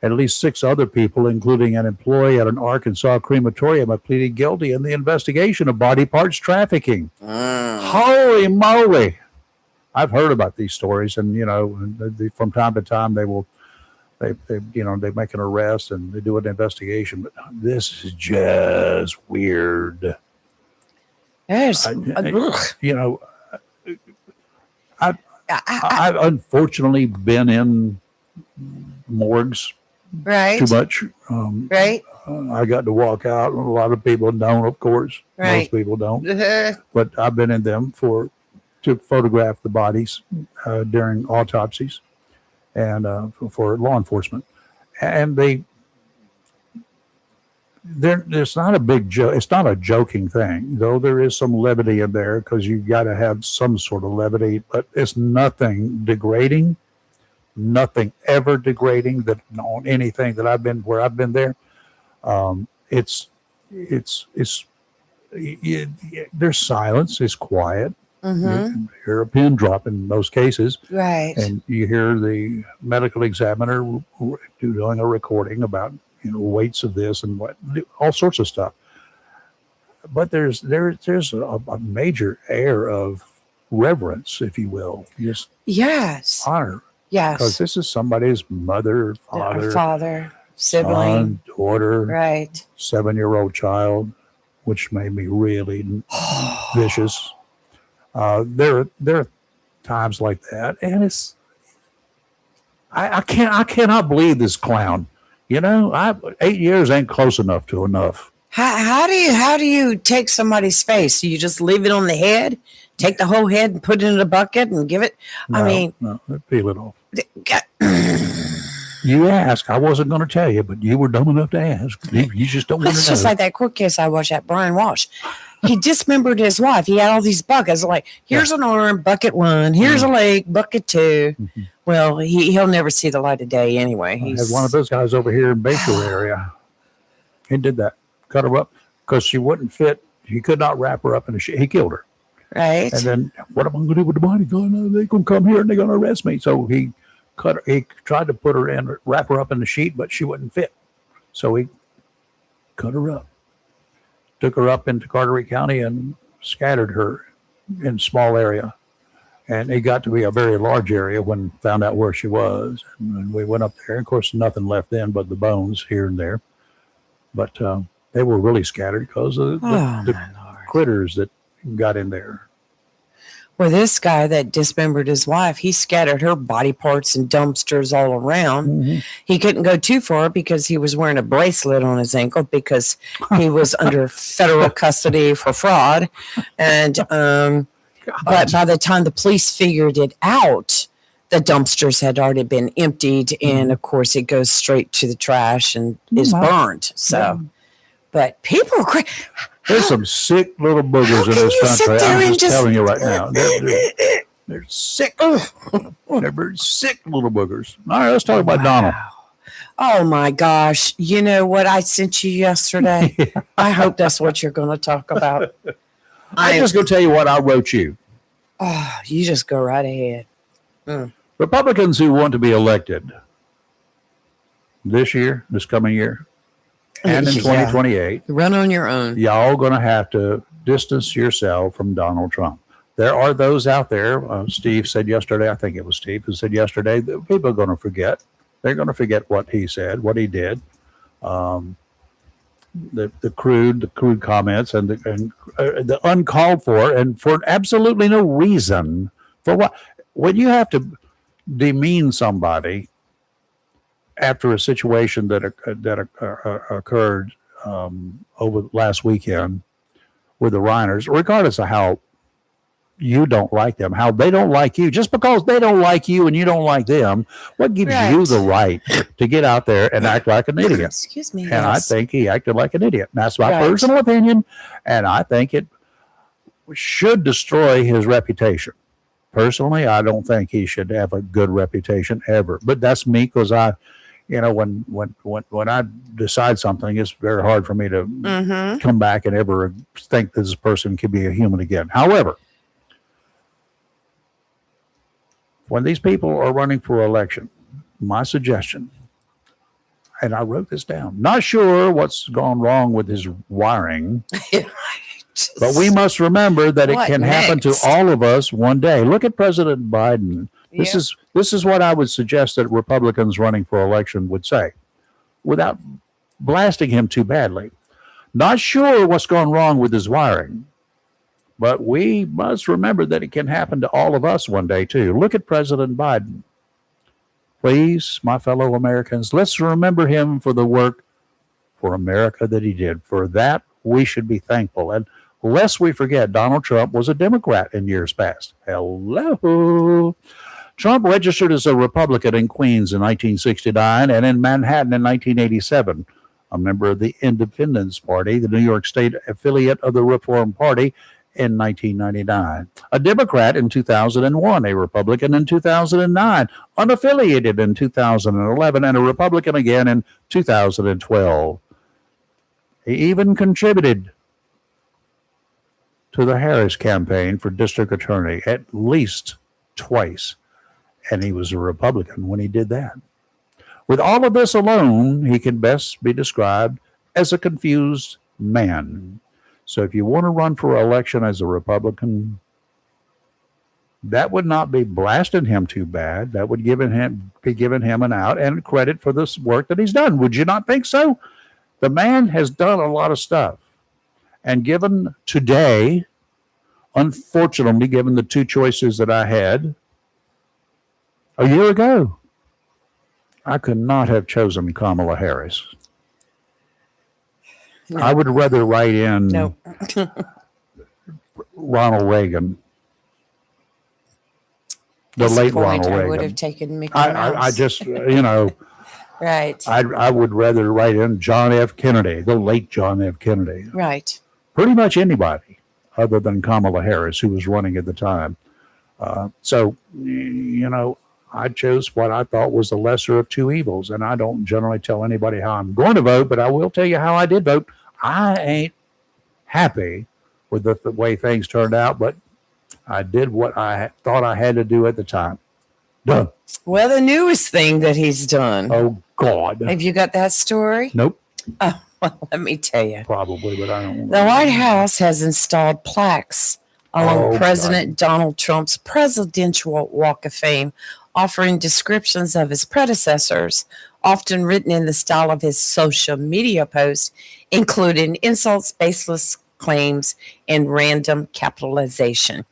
At least 6 other people, including an employee at an Arkansas crematorium, have pleaded guilty in the investigation of body parts trafficking. Holy moly. I've heard about these stories, and, from time to time they make an arrest and they do an investigation, but this is just weird. Yes. I've unfortunately been in morgues right. too much. Right. I got to walk out. A lot of people don't, of course. Right. Most people don't. But I've been in them to photograph the bodies during autopsies and for law enforcement. And there's not a big joke. It's not a joking thing, though there is some levity in there because you got to have some sort of levity, but it's nothing degrading, nothing ever degrading that on anything that I've been there. There's silence. It's quiet. Mm-hmm. You hear a pin drop in most cases. Right. And you hear the medical examiner doing a recording about weights of this and what, all sorts of stuff. But there's a major air of reverence, if you will, just honor. Yes. Because this is somebody's mother, father, sibling, son, daughter, right, 7-year-old child, which made me really vicious. There are times like that, and it's I cannot believe this clown. 8 years ain't close enough to enough. How do you take somebody's face? You just leave it on the head, take the whole head and put it in a bucket and give it. No, peel it off. You asked. I wasn't going to tell you, but you were dumb enough to ask. You just don't want to know. It's just like that court case I watched at Brian Walsh. he dismembered his wife. He had all these buckets. Like, here's an arm, bucket one. Here's a leg, bucket 2. Mm-hmm. Well, he'll never see the light of day anyway. I He's had one of those guys over here in Bayshore area. He did that. Cut her up because she wouldn't fit. He could not wrap her up in a sheet. He killed her. right. And then, what am I going to do with the body? They're going to come here and they're going to arrest me. So he cut her. He tried to put her in, wrap her up in the sheet, but she wouldn't fit. So he cut her up, took her up into Carteret County and scattered her in a small area. And it got to be a very large area when found out where she was. And we went up there. Of course, nothing left then but the bones here and there. But they were really scattered because of the critters that got in there. Well, this guy that dismembered his wife, he scattered her body parts and dumpsters all around. Mm-hmm. He couldn't go too far because he was wearing a bracelet on his ankle because he was under federal custody for fraud. And but by the time the police figured it out, the dumpsters had already been emptied, and of course, it goes straight to the trash and is burned. So, but people are crazy. There's some sick little boogers in this country. I'm just telling you right now. They're sick. They're very sick little boogers. All right, let's talk about Donald. Oh my gosh. You know what I sent you yesterday? I hope that's what you're going to talk about. I'm just going to tell you what I wrote you. Oh, you just go right ahead. Republicans who want to be elected this coming year, and in 2028, run on your own. y'all going to have to distance yourself from Donald Trump. There are those out there. Steve said yesterday, I think it was Steve who said yesterday, that people are going to forget. They're going to forget what he said, what he did. The crude comments and the uncalled for, and for absolutely no reason. For what? When you have to demean somebody after a situation that occurred over last weekend with the Reiners, regardless of how you don't like them, how they don't like you, just because they don't like you and you don't like them, what gives you the right to get out there and act like an idiot? Excuse me. And I think he acted like an idiot. That's my personal opinion, and I think it should destroy his reputation. Personally, I don't think he should have a good reputation ever. But that's me, because when I decide something, it's very hard for me to come back and ever think this person could be a human again. However, when these people are running for election, my suggestion, and I wrote this down, not sure what's gone wrong with his wiring, but we must remember that it can happen to all of us one day. Look at President Biden. This is what I would suggest that Republicans running for election would say, without blasting him too badly. Not sure what's gone wrong with his wiring, but we must remember that it can happen to all of us one day too. Look at President Biden. Please, my fellow Americans, let's remember him for the work for America that he did. For that, we should be thankful. And lest we forget, Donald Trump was a Democrat in years past. Hello. Trump registered as a Republican in Queens in 1969 and in Manhattan in 1987, a member of the Independence Party, the New York State affiliate of the Reform Party, in 1999, a Democrat in 2001, a Republican in 2009, unaffiliated in 2011, and a Republican again in 2012. He even contributed to the Harris campaign for district attorney at least twice, and he was a Republican when he did that. With all of this alone, he can best be described as a confused man. So if you want to run for election as a Republican, that would not be blasting him too bad. That would be giving him an out and credit for this work that he's done. Would you not think so? The man has done a lot of stuff. And given today, unfortunately, given the two choices that I had a year ago, I could not have chosen Kamala Harris. No. I would rather write in Ronald Reagan, the late Ronald Reagan. I would have taken Mickey Mouse. I just, right. I would rather write in John F. Kennedy, the late John F. Kennedy. Right. Pretty much anybody. other than Kamala Harris, who was running at the time. So, you know, I chose what I thought was the lesser of two evils. And I don't generally tell anybody how I'm going to vote, but I will tell you how I did vote. I ain't happy with the way things turned out, but I did what I thought I had to do at the time. Done. Well, the newest thing that he's done. Oh, God. Have you got that story? Nope. Oh, well, let me tell you. Probably, but I don't. The White House has installed plaques along Oh, President Donald Trump's presidential Walk of Fame, offering descriptions of his predecessors, often written in the style of his social media posts, including insults, baseless claims, and random capitalization.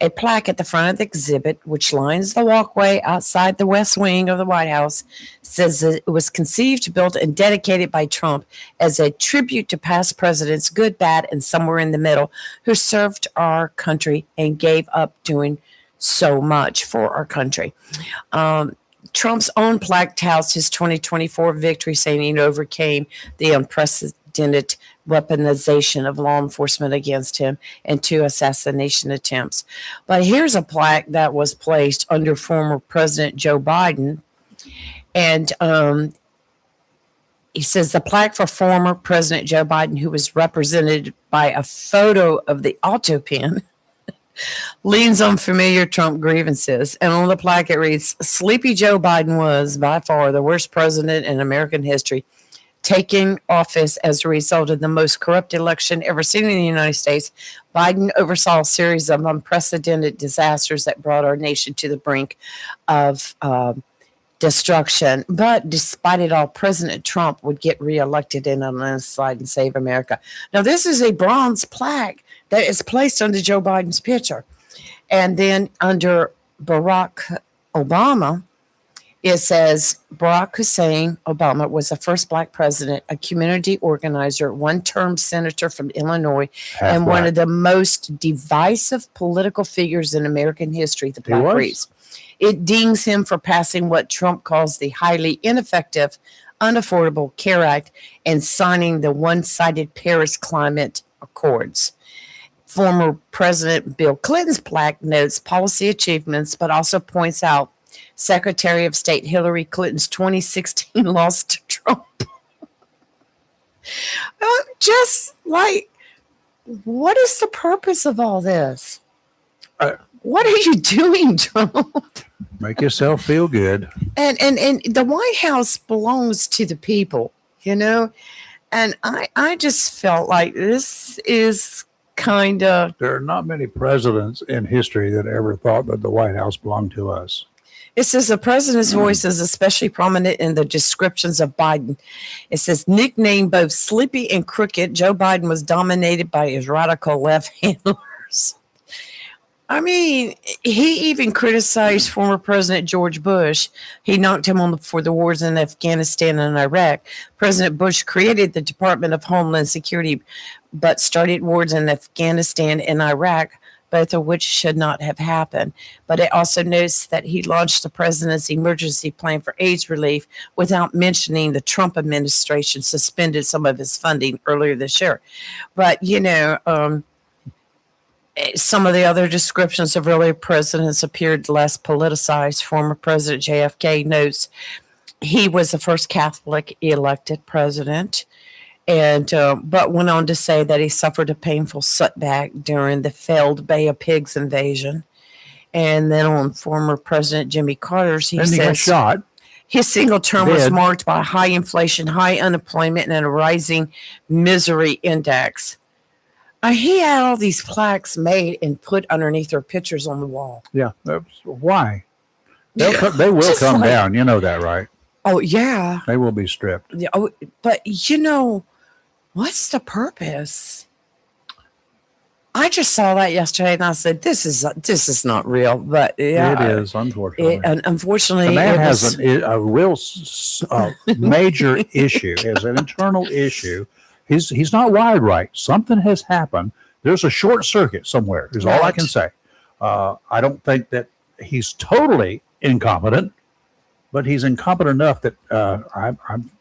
A plaque at the front of the exhibit, which lines the walkway outside the West Wing of the White House, says that it was conceived, built, and dedicated by Trump as a tribute to past presidents, good, bad, and somewhere in the middle, who served our country and gave up doing so much for our country. Trump's own plaque touts his 2024 victory, saying he overcame the unprecedented weaponization of law enforcement against him and 2 assassination attempts. But here's a plaque that was placed under former President Joe Biden. And he says the plaque for former President Joe Biden, who was represented by a photo of the auto pen, leans on familiar Trump grievances. And on the plaque it reads, "Sleepy Joe Biden was by far the worst president in American history, taking office as a result of the most corrupt election ever seen in the United States. Biden oversaw a series of unprecedented disasters that brought our nation to the brink of destruction. But despite it all, President Trump would get reelected in a landslide and save America." Now, this is a bronze plaque that is placed under Joe Biden's picture. And then under Barack Obama, it says Barack Hussein Obama was the first black president, a community organizer, one-term senator from Illinois, and one of the most divisive political figures in American history, the Black Race. It dings him for passing what Trump calls the highly ineffective, unaffordable CARE Act and signing the one-sided Paris Climate Accords. Former President Bill Clinton's plaque notes policy achievements, but also points out Secretary of State Hillary Clinton's 2016 loss to Trump. Just like, what is the purpose of all this? What are you doing, Trump? Make yourself feel good. And the White House belongs to the people, you know? And I just felt like this is kind of... There are not many presidents in history that ever thought that the White House belonged to us. It says the president's voice is especially prominent in the descriptions of Biden. It says, nicknamed both sleepy and crooked, Joe Biden was dominated by his radical left handlers. I mean, he even criticized former President George Bush. He knocked him for the wars in Afghanistan and Iraq. President Bush created the Department of Homeland Security, but started wars in Afghanistan and Iraq, both of which should not have happened. But it also notes that he launched the president's emergency plan for AIDS relief without mentioning the Trump administration suspended some of his funding earlier this year. But, you know, some of the other descriptions of earlier presidents appeared less politicized. Former President JFK notes he was the first Catholic elected president, and but went on to say that he suffered a painful setback during the failed Bay of Pigs invasion. And then on former President Jimmy Carter's, he says shot. His single term was marked by high inflation, high unemployment, and a rising misery index. He had all these plaques made and put underneath their pictures on the wall. Yeah. Why? They will come down. You know that, right? Oh, yeah. They will be stripped. Yeah, but, you know, what's the purpose? I just saw that yesterday, and I said, "This is not real." But yeah, it is, unfortunately. Unfortunately, the man has a real major issue. He has an internal issue. He's not wired right. Something has happened. There's a short circuit somewhere. Is all I can say. I don't think that he's totally incompetent, but he's incompetent enough that I'm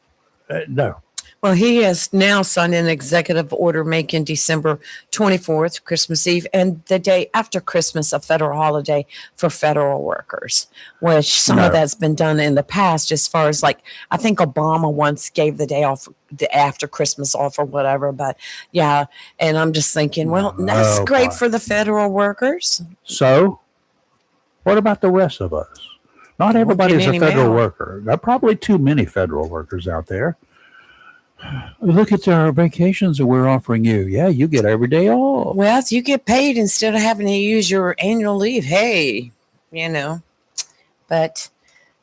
no. Well, he has now signed an executive order making December 24th, Christmas Eve, and the day after Christmas, a federal holiday for federal workers, which some No. of that's been done in the past as far as like, I think Obama once gave the day off after Christmas off or whatever. But yeah, and I'm just thinking, well, that's Oh, great boy. for the federal workers. So, what about the rest of us? Not Won't everybody's get a any federal mail. worker. There are probably too many federal workers out there. Look at our vacations that we're offering you. Yeah, you get every day off. Well, if you get paid instead of having to use your annual leave, hey, but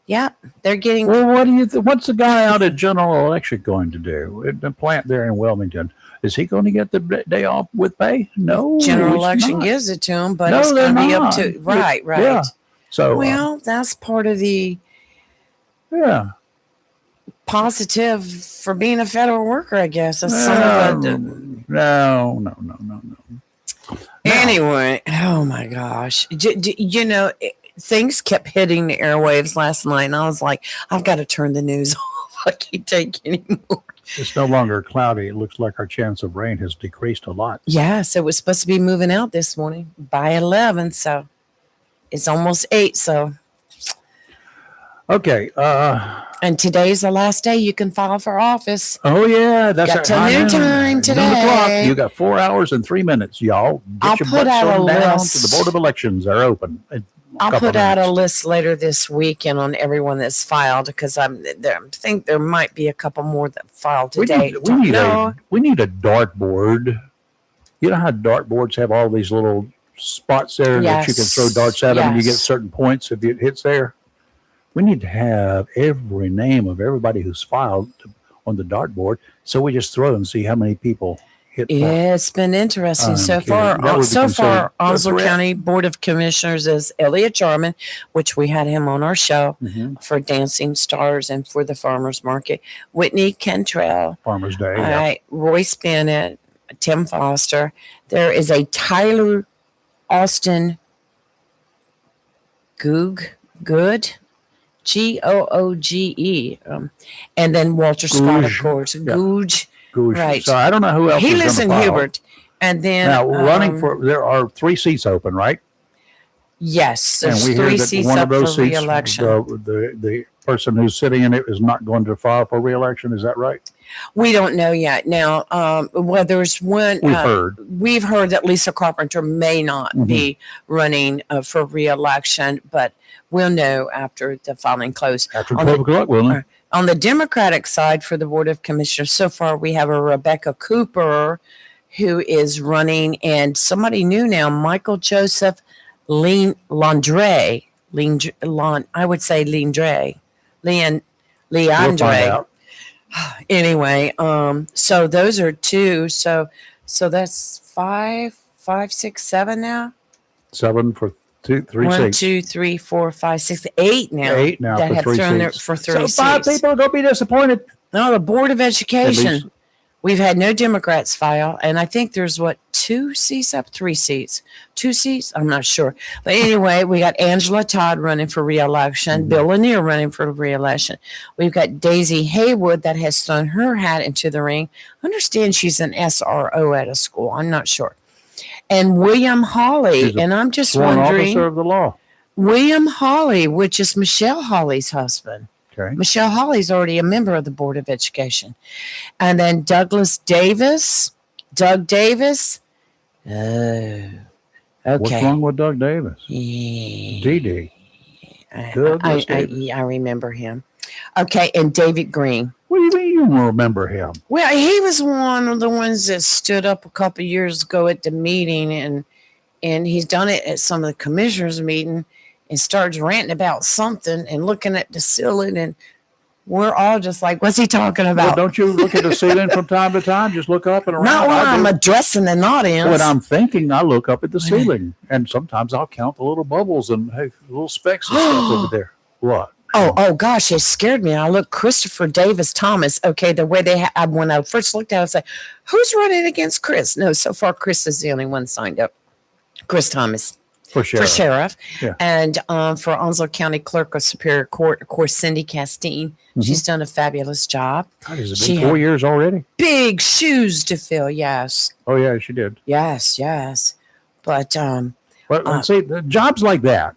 yeah, they're getting. Well, what do you? What's the guy out at General Electric going to do at the plant there in Wilmington? Is he going to get the day off with pay? No, General he's election not. gives it to them, but No, it's they're going to be up not. to right. Yeah. So, Well, that's part of the yeah. positive for being a federal worker, I guess. That's some of the, No. anyway, oh my gosh. Things kept hitting the airwaves last night, and I was like, I've got to turn the news off. I can't take anymore. It's no longer cloudy. It looks like our chance of rain has decreased a lot. Yes, it was supposed to be moving out this morning by 11, so it's almost 8, so. Okay. And today's the last day you can file for office. Oh yeah, that's Got till noon time today. 9:00. You got 4 hours and 3 minutes, y'all. Get I'll your put butts out a on down list. to the Board of Elections. They're open. I'll put out a list later this weekend on everyone that's filed because I think there might be a couple more that filed today. We need a dartboard. You know how dartboards have all these little spots there that you can throw darts at them and you get Yes. certain points if it hits there? We need to have every name of everybody who's filed on the dartboard, so we just throw and see how many people hit. It's been interesting so Okay. far. That would be considered a Onslow threat. County Board of Commissioners is Elliot Jarman, which we had him on our show Mhm. for Dancing Stars and for the Farmers Market. Whitney Cantrell, Farmers Day. all Yeah. right, Royce Bennett, Tim Foster. There is a Tyler Austin Good, Googe, and then Walter Scott, of Googe. course. Yeah. Googe. Gosh. Right. So I don't know who else He is lives in gonna file. Hubert. And then Now running for there are 3 seats open, right? yes, And there's we hear 3 that seats one up of those for seats, re-election. the person who's sitting in it is not going to file for re-election. Is that right? We don't know yet. Now, well, there's one. We've heard. That Lisa Carpenter may not Mhm. be running for re-election, but we'll know after the filing close. After on 12 o'clock, will it? On the Democratic side for the Board of Commissioners, so far we have a Rebecca Cooper who is running, and somebody new now, Michael Joseph Landre. I would say Leandre. We'll find Leandre. out. Anyway, so those are 2. So that's 5, 6, 7 now. 7 for 3 1, seats. 2, 3, 4, 5, 6, 8 now. 8 now that for have 3 thrown seats. for 3 So seats. 5 people are going to be disappointed. No, the Board of At Education. least. We've had no Democrats file, and I think there's 2 seats up, 3 seats, 2 seats. I'm not sure, but anyway, we got Angela Todd running for re-election, Mhm. Bill Lanier running for re-election. We've got Daisy Haywood that has thrown her hat into the ring. I understand she's an SRO at a school. I'm not sure, and William Hawley, She's a and I'm just Sworn wondering, officer of the law. William Hawley, which is Michelle Hawley's husband. Okay. Michelle Hawley's already a member of the Board of Education. And then Doug Davis. Oh, okay. What's wrong with Doug Davis? Yeah. DD. Douglas Davis. Yeah, I remember him. Okay, and David Green. What do you mean you don't remember him? Well, he was one of the ones that stood up a couple years ago at the meeting, and he's done it at some of the commissioners' meeting, and starts ranting about something and looking at the ceiling, and we're all just like, what's he talking Well, about? don't you look at the ceiling from time to time? Just look up and around. Not when I I'm do. addressing an audience. When I'm thinking, I look up at the ceiling, and sometimes I'll count the little bubbles and hey, little specks and stuff over there. What? Oh gosh, it scared me. I looked Christopher Davis Thomas. Okay, the way when I first looked at it, I was like, who's running against Chris? No, so far Chris is the only one signed up. Chris Thomas. For for sheriff. sheriff. Yeah. And for Onslow County Clerk of Superior Court, of course, Cindy Castine. She's done a fabulous job. God, has it She been 4 had years already? big shoes to fill. Yes. Oh, yeah, she did. Yes. Yes. But Well, see, the jobs like that,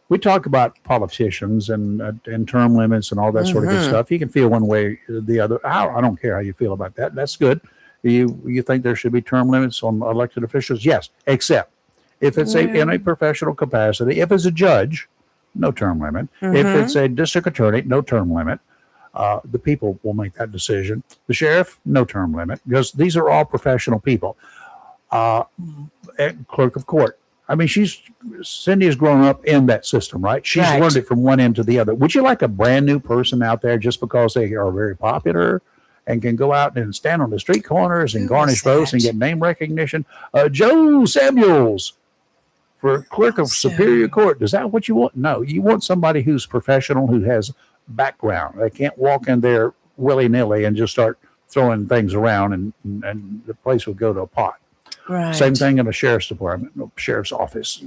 we talk about politicians and term limits and all that sort of good stuff. You can feel one way or the other. I don't care how you feel about that. That's good. You think there should be term limits on elected officials? Yes, except if it's in a professional capacity. If it's a judge, no term limit. If it's a district attorney, no term limit. The people will make that decision. The sheriff, no term limit, because these are all professional people. Clerk of court. I mean, Cindy has grown up in that system, right? She's Right. learned it from one end to the other. Would you like a brand new person out there just because they are very popular and can go out and stand on the street corners and Who garnish was votes and that? get name recognition? Joe Samuels for clerk of Superior Court. Is that what you want? No, you want somebody who's professional, who has background. They can't walk in there willy-nilly and just start throwing things around and the place would go to a pot. right. Same thing in a sheriff's department, no, sheriff's office,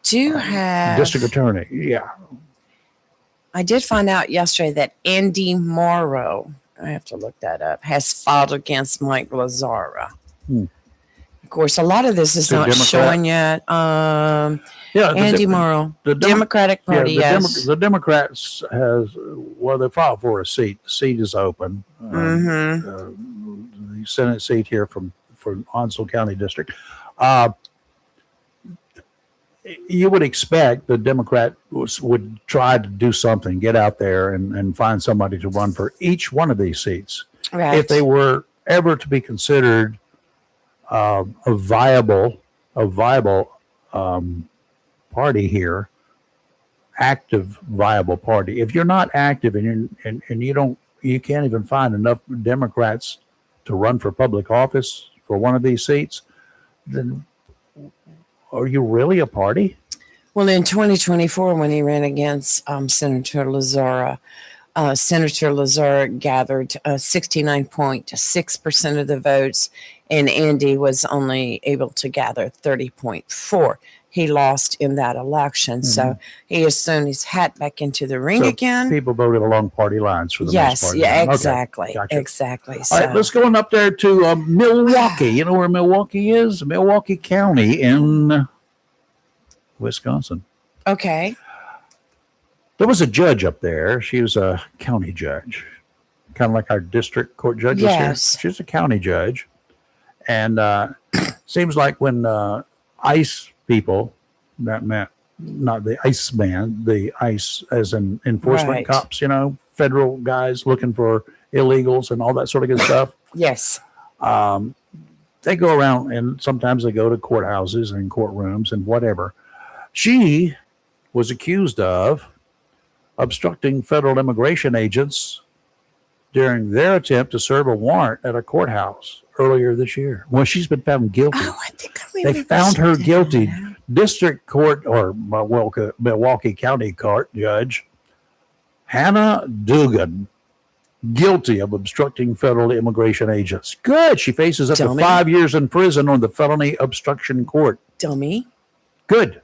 Do you have district attorney. Yeah. I did find out yesterday that Andy Morrow, I have to look that up, has filed against Mike Lazzara. Of course, a lot of this is The not Democrat? showing yet. Yeah. Andy Morrow, the Democratic Party, yes. the Democrats they filed for a seat. The seat is open. The Senate seat here for Onslow County District. You would expect the Democrat would try to do something, get out there and find somebody to run for each one of these seats. Right. If they were ever to be considered a viable party here, active viable party. If you're not active and you can't even find enough Democrats to run for public office for one of these seats, then are you really a party? Well, in 2024, when he ran against Senator Lazzara, Senator Lazzara gathered 69.6% of the votes, and Andy was only able to gather 30.4%. He lost in that election, so he has thrown his hat back into the ring So again. People voted along party lines for the most Yes, part. yeah, Okay, exactly, gotcha. exactly. All right, let's go on up there to Milwaukee. You know where Milwaukee is? Milwaukee County in Wisconsin. Okay. There was a judge up there. She was a county judge, kind of like our district court judges Yes. here. She's a county judge. And seems like when ICE people, that meant not the ICE man, the ICE as in enforcement Right. cops, federal guys looking for illegals and all that sort of good stuff. Yes. They go around and sometimes they go to courthouses and courtrooms and whatever. She was accused of obstructing federal immigration agents during their attempt to serve a warrant at a courthouse earlier this year. Well, she's been found guilty. Oh, I think I They remember found her seeing guilty. that. District Court or Milwaukee County Court Judge Hannah Dugan, guilty of obstructing federal immigration agents. Good. She faces up to Dummy. 5 years in prison on the felony obstruction court. Dummy. Good.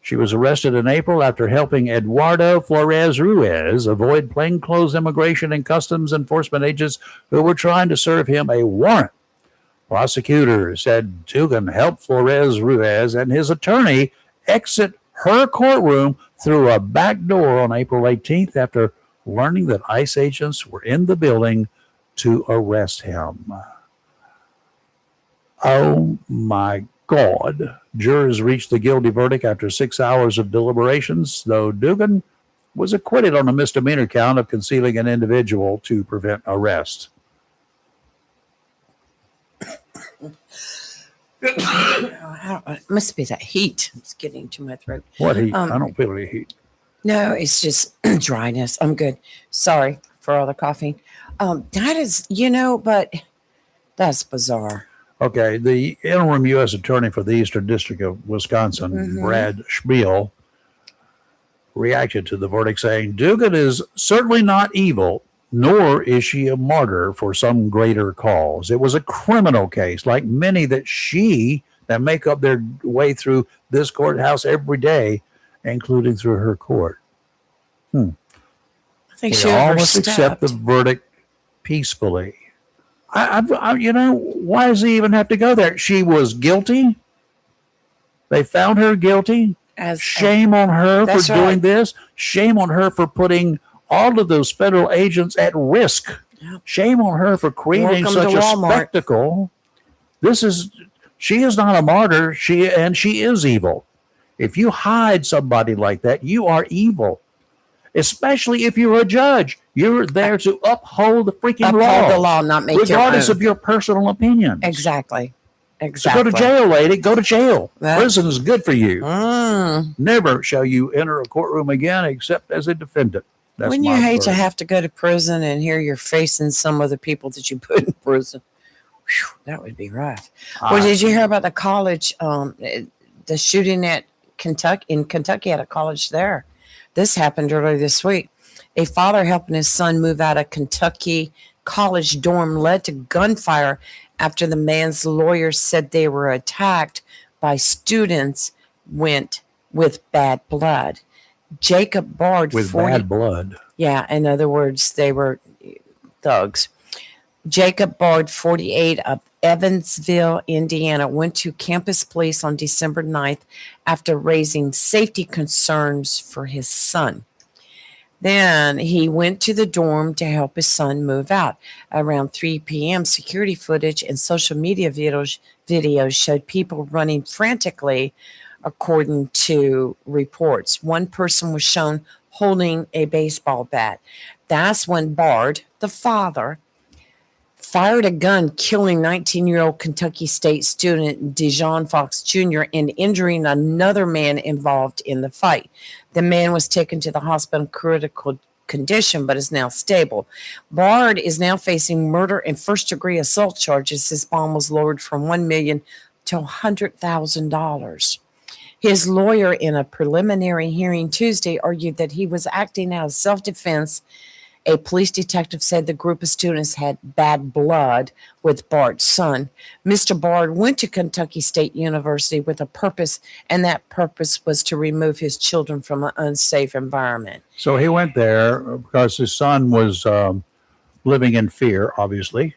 She was arrested in April after helping Eduardo Flores Ruiz avoid plainclothes immigration and customs enforcement agents who were trying to serve him a warrant. Prosecutors said Dugan helped Flores Ruiz and his attorney exit her courtroom through a back door on April 18th after learning that ICE agents were in the building to arrest him. Oh my God. Jurors reached the guilty verdict after 6 hours of deliberations, though Dugan was acquitted on a misdemeanor count of concealing an individual to prevent arrest. It must be that heat. It's getting to my throat. What heat? I don't feel any heat. No, it's just dryness. I'm good. Sorry for all the coughing. That is, but that's bizarre. Okay, the interim U.S. Attorney for the Eastern District of Wisconsin, Brad Schmiel, reacted to the verdict saying, Dugan is certainly not evil, nor is she a martyr for some greater cause. It was a criminal case, like many that that make up their way through this courthouse every day, including through her court. I think We she all must accept the overstepped. verdict peacefully. Why does he even have to go there? She was guilty. They found her guilty. Shame on her for That's doing right. this. Shame on her for putting all of those federal agents at risk. Yep. Shame on her for creating Welcome to such a Walmart. spectacle. She is not a martyr. She is evil. If you hide somebody like that, you are evil. Especially if you're a judge. You're there to uphold the freaking Uphold the law, law, not make your regardless own. of your personal opinions. Exactly. So Exactly. go to jail, lady. Go to jail. That- Prison is good for you. Mm. Never shall you enter a courtroom again except as a defendant. That's Wouldn't you my hate to verdict. have to go to prison and hear you're facing some of the people that you put in prison? Whew, that would be rough. Well, did you hear about the college, the shooting at Kentucky at a college there? This happened earlier this week. A father helping his son move out of Kentucky college dorm led to gunfire after the man's lawyer said they were attacked by students went with bad blood. Jacob Bard, with 40 bad blood. Yeah, in other words, they were thugs. Jacob Bard, 48, of Evansville, Indiana, went to campus police on December 9th after raising safety concerns for his son. Then he went to the dorm to help his son move out. Around 3 p.m., security footage and social media videos showed people running frantically, according to reports. One person was shown holding a baseball bat. That's when Bard, the father, fired a gun, killing 19-year-old Kentucky State student Dijon Fox Jr. and injuring another man involved in the fight. The man was taken to the hospital in critical condition, but is now stable. Bard is now facing murder and first-degree assault charges. His bond was lowered from $1 million to $100,000. His lawyer, in a preliminary hearing Tuesday, argued that he was acting out of self-defense. A police detective said the group of students had bad blood with Bard's son. Mr. Bard went to Kentucky State University with a purpose, and that purpose was to remove his children from an unsafe environment. So he went there because his son was living in fear, obviously.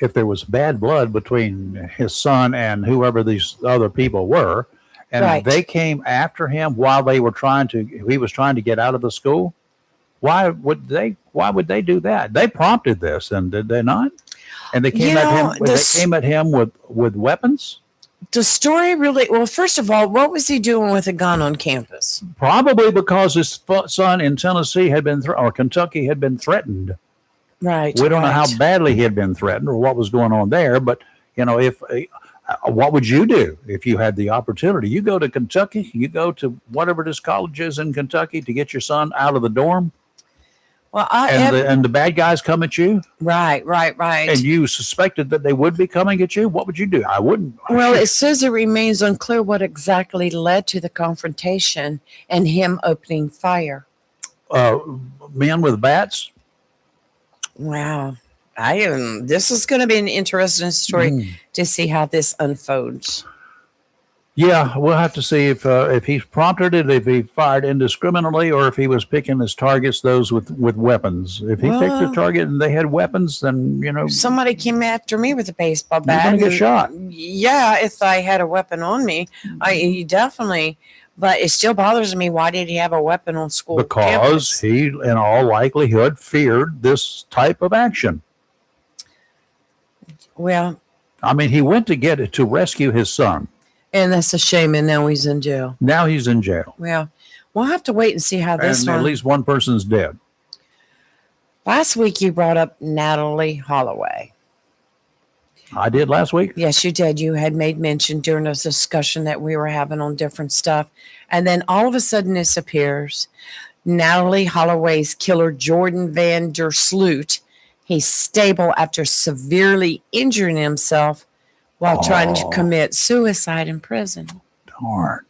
If there was bad blood between his son and whoever these other people were, and Right. they came after him while he was trying to get out of the school, why would they do that? They prompted this, and did they not? And they came at him with weapons. The story really, well, first of all, what was he doing with a gun on campus? Probably because his son in Tennessee or Kentucky had been threatened. Right. We don't know how right. badly he had been threatened or what was going on there, but if what would you do if you had the opportunity? You go to Kentucky, you go to whatever this college is in Kentucky to get your son out of the dorm, Well, and the bad guys come at you, right. and you suspected that they would be coming at you. What would you do? I wouldn't. Well, it says it remains unclear what exactly led to the confrontation and him opening fire. Men with bats. Wow. This is going to be an interesting story to see how this unfolds. Yeah, we'll have to see if he prompted it, if he fired indiscriminately, or if he was picking his targets, those with weapons. If he picked a target and they had weapons, then Somebody came after me with a baseball bat. you're going to get shot. Yeah, if I had a weapon on me, he definitely. But it still bothers me. Why did he have a weapon on school Because campus? he, in all likelihood, feared this type of action. Well, I mean, he went to rescue his son. and that's a shame. And now he's in jail. Now he's in jail, Well, we'll have to wait and see how this and one. at least one person's dead. Last week you brought up Natalie Holloway. I did last week. Yes, you did. You had made mention during this discussion that we were having on different stuff. And then all of a sudden this appears. Natalie Holloway's killer, Jordan Van Der Sloot. He's stable after severely injuring himself while trying to commit suicide in prison. Darn.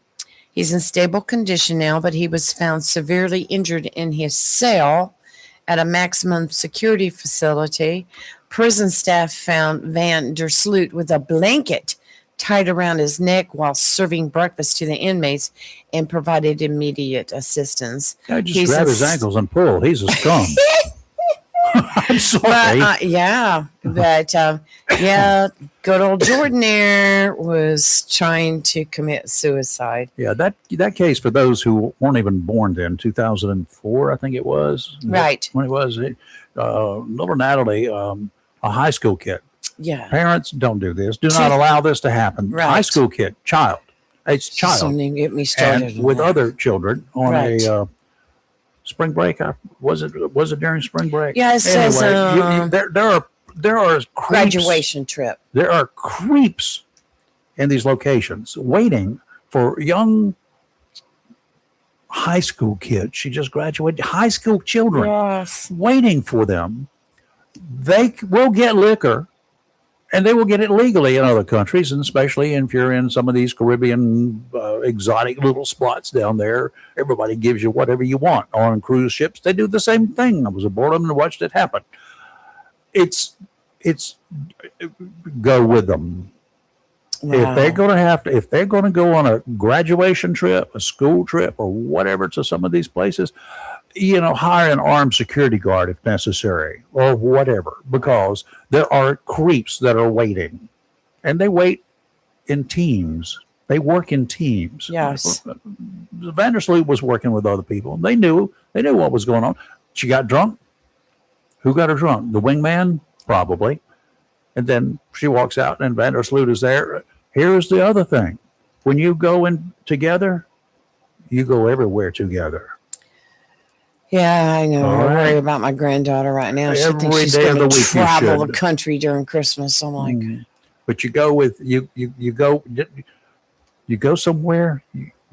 He's in stable condition now, but he was found severely injured in his cell at a maximum security facility. Prison staff found Van Der Sloot with a blanket tied around his neck while serving breakfast to the inmates and provided immediate assistance. I just He's grab a his s- ankles and pull. He's a scum. I'm sorry. But, yeah, good old Jordan there was trying to commit suicide. Yeah, that case, for those who weren't even born then, 2004, I think it was. Right. When it was, little Natalie, a high school kid. Yeah. Parents, don't do this. Do not allow this to happen. Right. High school kid, child. It's child. Don't even get me started. And with other children on Right. a spring break. Was it during spring break? Yeah, it says there are creeps, graduation trip. There are creeps in these locations waiting for young high school kids. She just graduated. High school children Yes. waiting for them. They will get liquor, and they will get it legally in other countries, and especially if you're in some of these Caribbean exotic little spots down there. Everybody gives you whatever you want. On cruise ships, they do the same thing. I was aboard them and watched it happen. It's go with them. Wow. If they're going to go on a graduation trip, a school trip, or whatever to some of these places, hire an armed security guard if necessary, or whatever, because there are creeps that are waiting, and they wait in teams. They work in teams. Yes. Vandersloot was working with other people. They knew what was going on. She got drunk. Who got her drunk? The wingman, probably. And then she walks out, and Vandersloot is there. Here's the other thing: when you go in together, you go everywhere together. Yeah, I know. All I worry right. about my granddaughter right now. She Every thinks she's day of going the to week you travel should. the country during Christmas. I'm like, But you go with you go somewhere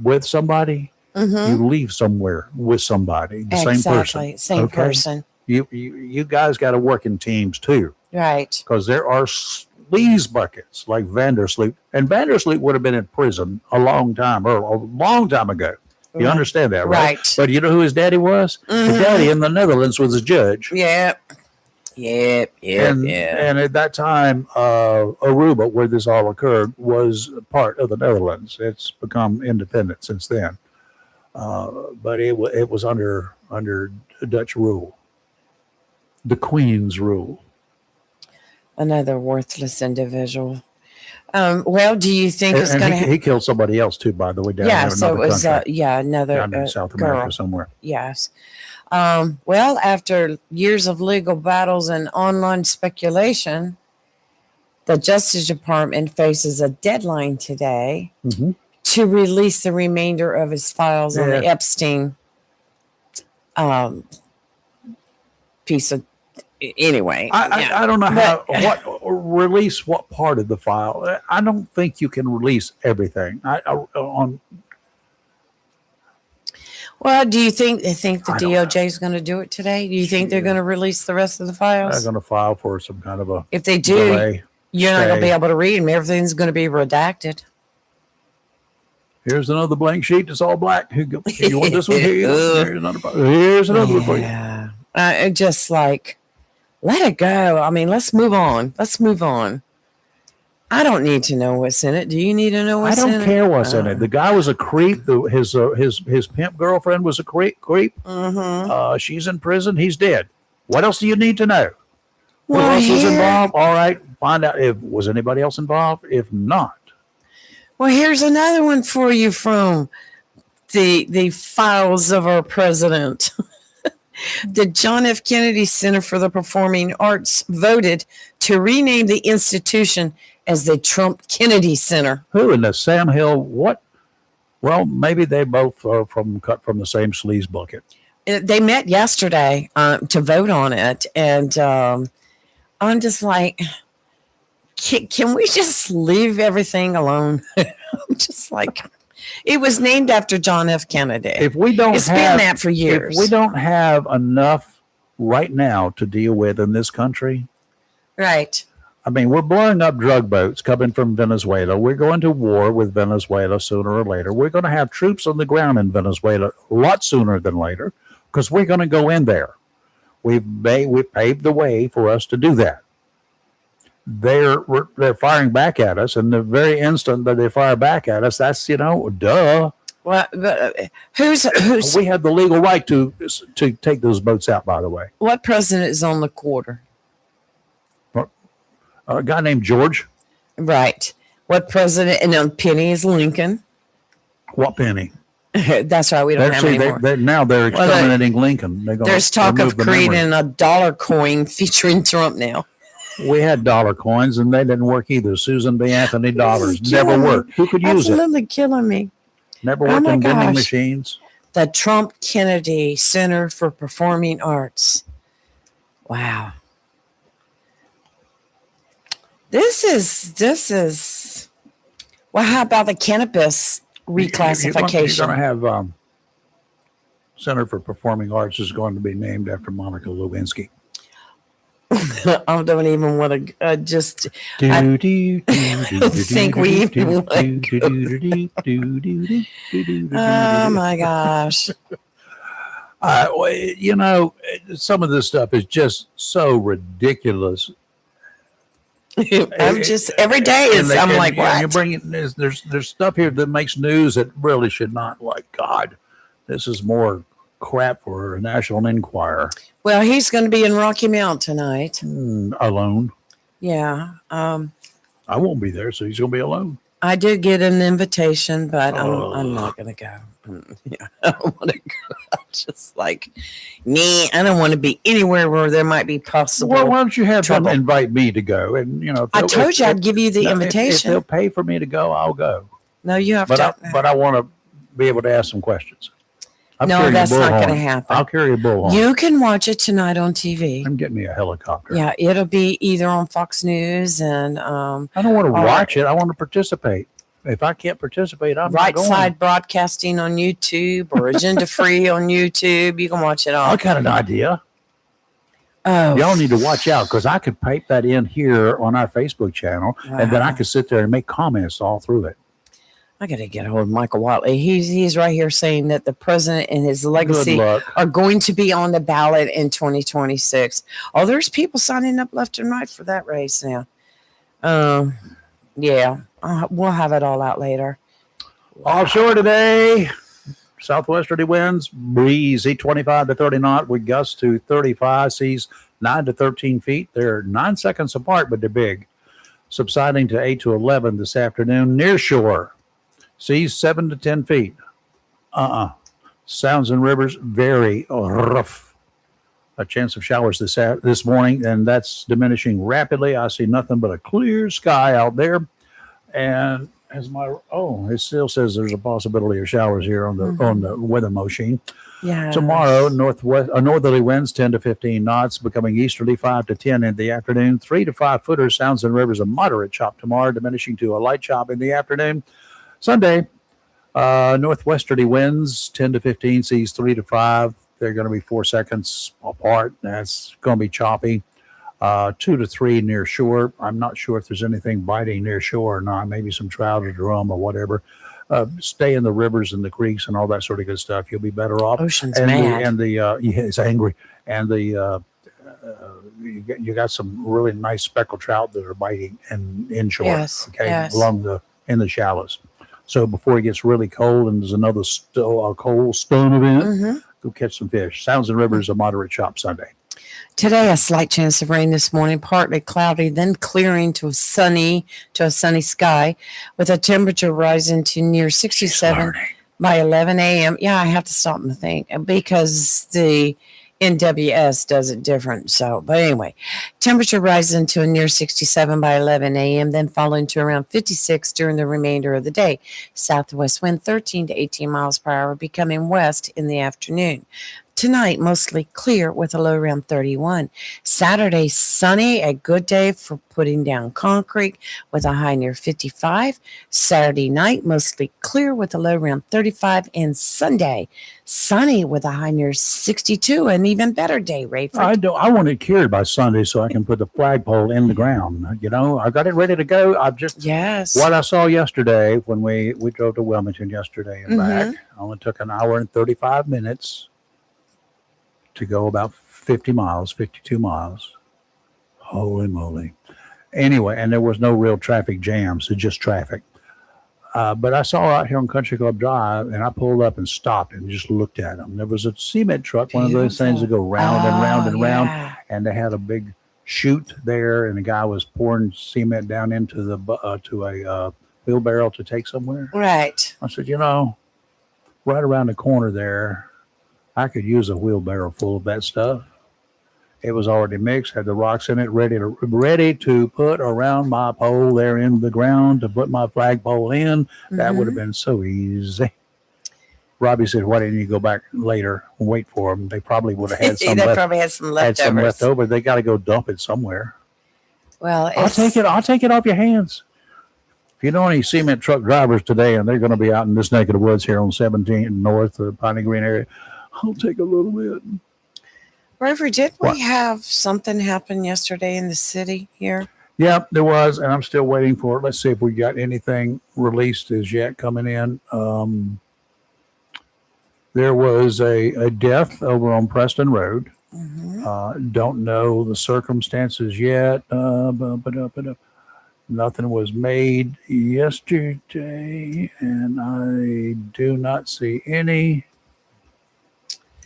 with somebody. mm-hmm. You leave somewhere with somebody. The same person. Same person. You guys got to work in teams too, Right. because there are sleaze buckets like Vandersloot, and Vandersloot would have been in prison a long time ago. You Right. understand that, right? Right. But you know who his daddy was? Mhm. His daddy in the Netherlands was a judge. Yep. And at that time, Aruba, where this all occurred, was part of the Netherlands. It's become independent since then, but it was under Dutch rule, the Queen's rule. Another worthless individual. Well, do you think it's And going to? he killed somebody else too, by the way, down Yeah. in So it another was. country, Another down in South girl. America somewhere. Yes. Well, after years of legal battles and online speculation, the Justice Department faces a deadline today Mm-hmm. to release the remainder of his files on the Yeah. Epstein piece of. Anyway, I don't know what part of the file. I don't think you can release everything. Well, do you think they think the I don't know. DOJ is going to do it today? Do you think they're going to release the rest of the I'm files? going to file for some kind of a If they do, delay. you're not going to be stay. able to read them. Everything's going to be redacted. Here's another blank sheet. It's all black. You want this one? Here you go. Here's another one for you. Yeah. Just like, let it go. I mean, let's move on. Let's move on. I don't need to know what's in it. Do you need to know I what's in it? don't care what's in it. The guy was a creep. His pimp girlfriend was a creep. Mm-hmm. She's in prison. He's dead. What else do you need to know? Who Well, else was here- involved? All right. Find out if was anybody else involved. If not, Well, here's another one for you from the files of our president. The John F. Kennedy Center for the Performing Arts voted to rename the institution as the Trump Kennedy Center. who in the Sam Hill? What? Well, maybe they both are cut from the same sleaze bucket. They met yesterday to vote on it, and I'm just like, can we just leave everything alone? I'm just like, it was named after John F. Kennedy. If we don't It's been have that for years. If we don't have enough right now to deal with in this country, Right. I mean, we're blowing up drug boats coming from Venezuela. We're going to war with Venezuela sooner or later. We're going to have troops on the ground in Venezuela a lot sooner than later because we're going to go in there. We've paved the way for us to do that. they're firing back at us, and the very instant that they fire back at us, that's duh. Well, who's We have the legal right to take those boats out. By the way, what president is on the quarter? a guy named George. Right. What president? And then Penny is Lincoln. What penny? That's right. We don't have any more. Now they're exterminating Lincoln. There's talk of creating a dollar coin featuring Trump now. We had dollar coins, and they didn't work either. Susan B. Anthony dollars never worked. Who could use it? Absolutely killing me. Never worked in vending machines. The Trump Kennedy Center for Performing Arts. Wow. This is. Well, how about the cannabis reclassification? You're going to have Center for Performing Arts is going to be named after Monica Lewinsky. I don't even want to just. I don't think we even want to go. Oh my gosh. Some of this stuff is just so ridiculous. I'm just every day is. I'm like, what? You're bringing there's stuff here that makes news that really should not. Like, God, this is more crap for a National Enquirer. Well, he's going to be in Rocky Mount tonight. Alone. Yeah. I won't be there, so he's going to be alone. I did get an invitation, but I'm not going to go. Yeah, I don't want to go. I'm just like, I don't want to be anywhere where there might be possible. Well, why don't you have trouble. them invite me to go? And I told you I'd give you the invitation. If they'll pay for me to go, I'll go. No, you have to. But I want to be able to ask some questions. No, that's not going to happen. I'll carry a bullhorn. You can watch it tonight on TV. I'm getting me a helicopter. Yeah, it'll be either on Fox News and. I don't want to watch it. I want to participate. If I can't participate, I'm Right not going. Side Broadcasting on YouTube or Agenda Free on YouTube. You can watch it all. I got an idea. Oh, y'all need to watch out because I could pipe that in here on our Facebook channel, and then I could sit there and make comments all through it. I got to get a hold of Michael Watley. He's right here saying that the president and his legacy are going to be on the ballot in 2026. Oh, there's people signing up left and right for that race now. Yeah, we'll have it all out later. Offshore today, southwesterly winds, breezy 25 to 30 knot with gusts to 35, seas 9 to 13 feet. They're 9 seconds apart, but they're big. Subsiding to 8 to 11 this afternoon. Near shore. Seas 7 to 10 feet. Sounds and rivers very rough. A chance of showers this morning, and that's diminishing rapidly. I see nothing but a clear sky out there. And it still says there's a possibility of showers here on the weather machine. Yeah. Tomorrow, northerly winds 10 to 15 knots, becoming easterly 5 to 10 in the afternoon. 3 to 5 footers, sounds and rivers a moderate chop tomorrow, diminishing to a light chop in the afternoon. Sunday, northwesterly winds 10 to 15, seas 3 to 5. They're going to be 4 seconds apart. That's going to be choppy. 2 to 3 near shore. I'm not sure if there's anything biting near shore or not. Maybe some trout or drum or whatever. Stay in the rivers and the creeks and all that sort of good stuff. You'll be better off. Ocean's mad. It's angry. And you got some really nice speckled trout that are biting inshore. Yes. In the shallows. So before it gets really cold and there's another cold stone event, go catch some fish. Sounds and rivers a moderate chop Sunday. Today, a slight chance of rain this morning, partly cloudy, then clearing to a sunny sky, with a temperature rising to near 67 by 11 a.m. Yeah, I have to stop and think because the NWS does it different. So, but anyway, temperature rising to a near 67 by 11 a.m., then falling to around 56 during the remainder of the day. Southwest wind 13 to 18 miles per hour, becoming west in the afternoon. Tonight, mostly clear with a low around 31. Saturday, sunny, a good day for putting down concrete with a high near 55. Saturday night, mostly clear with a low around 35. And Sunday, sunny with a high near 62. An even better day, Rayford. I want it cured by Sunday so I can put the flagpole in the ground. I got it ready to go. What I saw yesterday when we drove to Wilmington yesterday and back, only took an hour and 35 minutes. To go about 52 miles. Holy moly. Anyway, and there was no real traffic jams, it's just traffic. But I saw out here on Country Club Drive, and I pulled up and stopped and just looked at them. There was a cement truck, one of those things that go round and round and round, Yeah. and they had a big chute there, and the guy was pouring cement down into the to a wheelbarrow to take somewhere. Right. I said, right around the corner there, I could use a wheelbarrow full of that stuff. It was already mixed, had the rocks in it, ready to put around my pole there in the ground to put my flagpole in. That would have been so easy. Robbie said, "Why didn't you go back later and wait for them? They probably would have had some They left. probably had some Had some leftovers. left over. They got to go dump it somewhere. Well, I'll take it. I'll take it off your hands. If you know any cement truck drivers today, and they're going to be out in this neck of the woods here on 17 North, the Piney Green area, I'll take a little bit." Rover, did What? we have something happen yesterday in the city here? Yep, there was, and I'm still waiting for it. Let's see if we got anything released as yet coming in. There was a death over on Preston Road. Don't know the circumstances yet. Nothing was made yesterday, and I do not see any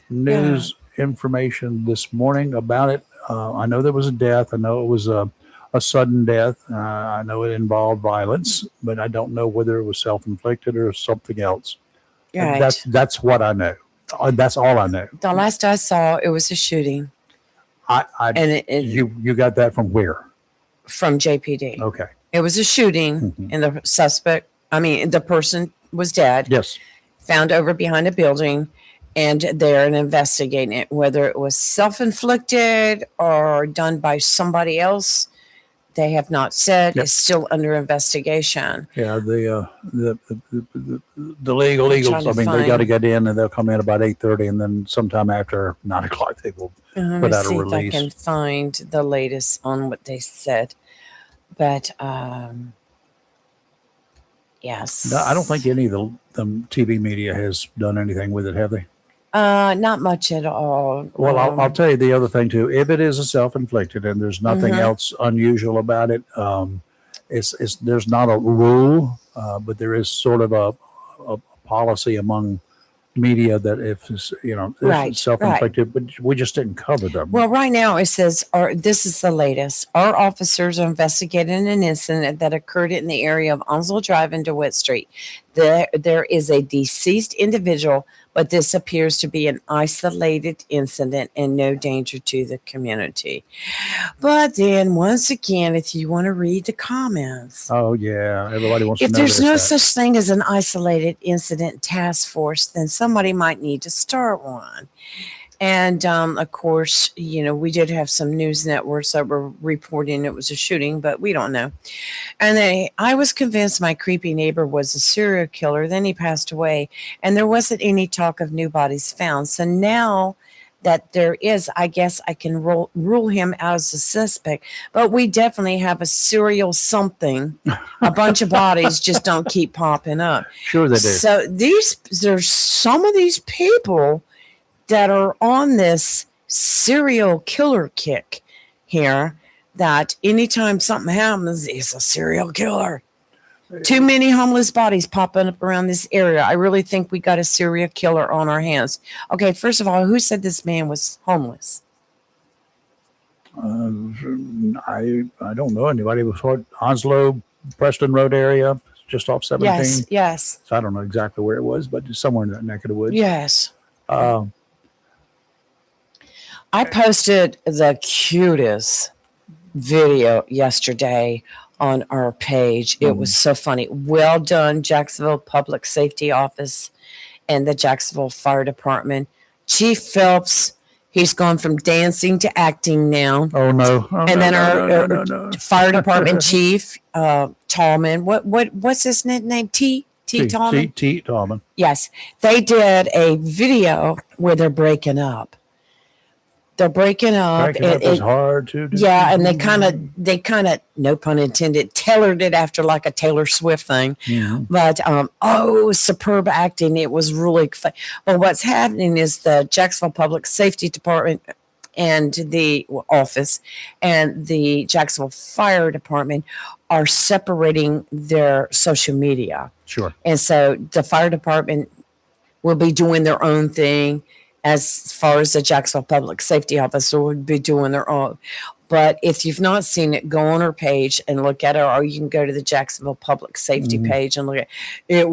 news information this morning about it. I know there was a death. I know it was a sudden death. I know it involved violence, but I don't know whether it was self-inflicted or something else. Right. That's what I know. That's all I know. The last I saw, it was a shooting, And and you got that from where? from JPD. Okay. It was a shooting, and the person was dead, Yes. found over behind a building, and they're investigating it, whether it was self-inflicted or done by somebody else. They have not said. Yep. It's still under investigation. Yeah. The legal trying eagles. to I mean, they find- got to get in, and they'll come in about 8:30, and then sometime after 9 o'clock they will Let put me out a see if I release. can find the latest on what they said. But yes, No, I don't think any of the TV media has done anything with it, have they? not much at all. Well, I'll tell you the other thing too. If it is a self-inflicted and there's nothing else unusual about it, it's there's not a rule, but there is sort of a policy among media that if it's, Right, it's self-inflicted, but we just didn't cover them. Well, right now it says, this is the latest. Our officers are investigating an incident that occurred in the area of Onslow Drive and DeWitt Street. There is a deceased individual, but this appears to be an isolated incident and no danger to the community. But then, once again, if you want to read the comments, Oh yeah, everybody wants if to know there's this, no that. such thing as an isolated incident task force, then somebody might need to start one. And of course, we did have some news networks that were reporting it was a shooting, but we don't know. And I was convinced my creepy neighbor was a serial killer. Then he passed away, and there wasn't any talk of new bodies found. So now that there is, I guess I can rule him out as a suspect. But we definitely have a serial something. A bunch of bodies just don't keep popping up. Sure they do. So there's some of these people that are on this serial killer kick here, that anytime something happens, it's a serial killer. Too many homeless bodies popping up around this area. I really think we got a serial killer on our hands. Okay, first of all, who said this man was homeless? I don't know anybody. It was what, Onslow, Preston Road area, just off 17. Yes, So I don't know exactly where it was, but just somewhere in that neck of the woods. yes. Uh, I posted the cutest video yesterday on our page. It was so funny. Well done, Jacksonville Public Safety Office and the Jacksonville Fire Department. Chief Phelps, he's gone from dancing to acting now. Oh no! Oh, And no, then no, our no, no, no. Fire Department Chief, Tallman. What's his name? T Tallman? T. Tallman. Yes. They did a video where they're breaking up. They're breaking up. Breaking up is hard to do. Yeah, and they kind of, no pun intended, tailored it after like a Taylor Swift thing. Mhm. But superb acting! It was really fun. But what's happening is the Jacksonville Public Safety Department and the office and the Jacksonville Fire Department are separating their social media. Sure. And so the fire department will be doing their own thing, as far as the Jacksonville Public Safety Officer would be doing their own. But if you've not seen it, go on her page and look at it, or you can go to the Jacksonville Public Safety page and look at it. It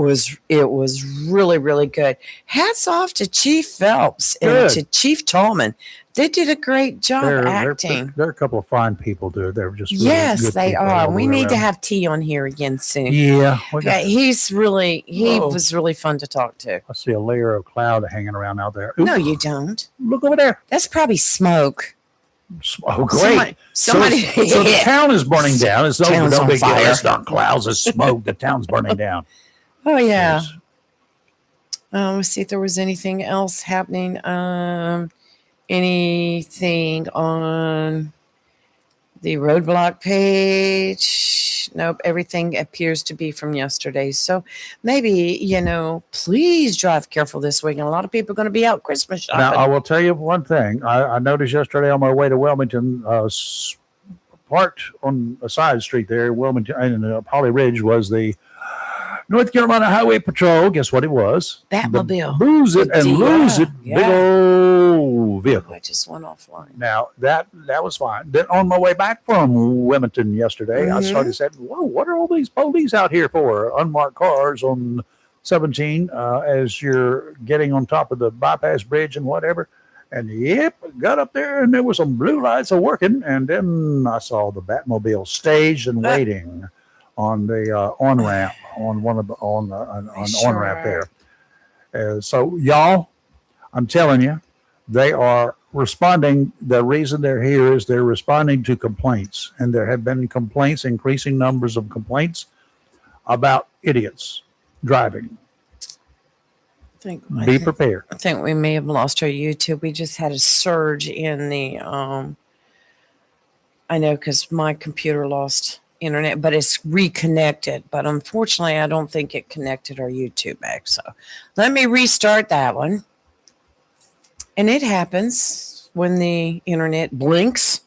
was really, really good. Hats off to Chief Phelps and to Chief Tallman. They did a great job acting. They're a couple of fine people, dude. They're just really Yes, good they people are. all We the way need to around. have T on here again soon. Yeah. He was really fun to talk to. I see a layer of cloud hanging around out there. No, Ooh, you don't. look over there. That's probably smoke. Oh, great. Somebody So the town is burning down. It's Town's no on big deal. fire. It's not clouds. It's smoke. The town's burning down. Oh yeah. Yes. Let's see if there was anything else happening. Anything on the roadblock page? Nope. Everything appears to be from yesterday. So maybe, please drive careful this week. And a lot of people are going to be out Christmas shopping. Now, I will tell you one thing. I noticed yesterday on my way to Wilmington, parked on a side street there in Wilmington and Holly Ridge was the North Carolina Highway Patrol. Guess what it was? Batmobile. The Booze It and DI. Lose It Yeah. big old vehicle. I just went offline. Now, that was fine. Then on my way back from Wilmington yesterday, I started saying, whoa, what are all these police out here for? Unmarked cars on 17 as you're getting on top of the bypass bridge and whatever. And yep, got up there and there was some blue lights working. And then I saw the Batmobile staged and waiting on the on-ramp, on one of the on-ramp there. So y'all, I'm telling you, they are responding. The reason they're here is they're responding to complaints. And there have been complaints, increasing numbers of complaints about idiots driving. Be prepared. I think we may have lost our YouTube. We just had a surge in the, I know because my computer lost internet, but it's reconnected. But unfortunately, I don't think it connected our YouTube back. So let me restart that one. And it happens when the internet blinks.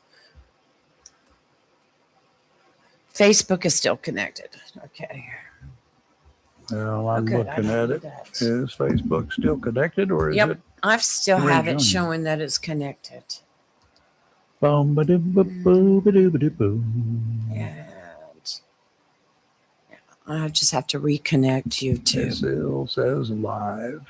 Facebook is still connected. Okay. Well, I'm Okay, I looking at know it. that. Is Facebook still connected or is Yep. it? I still have it rejoined? showing that it's connected. Boom, ba-doo, ba-boo, ba-doo, ba-doo, boo. And I just have to reconnect YouTube. It still says live.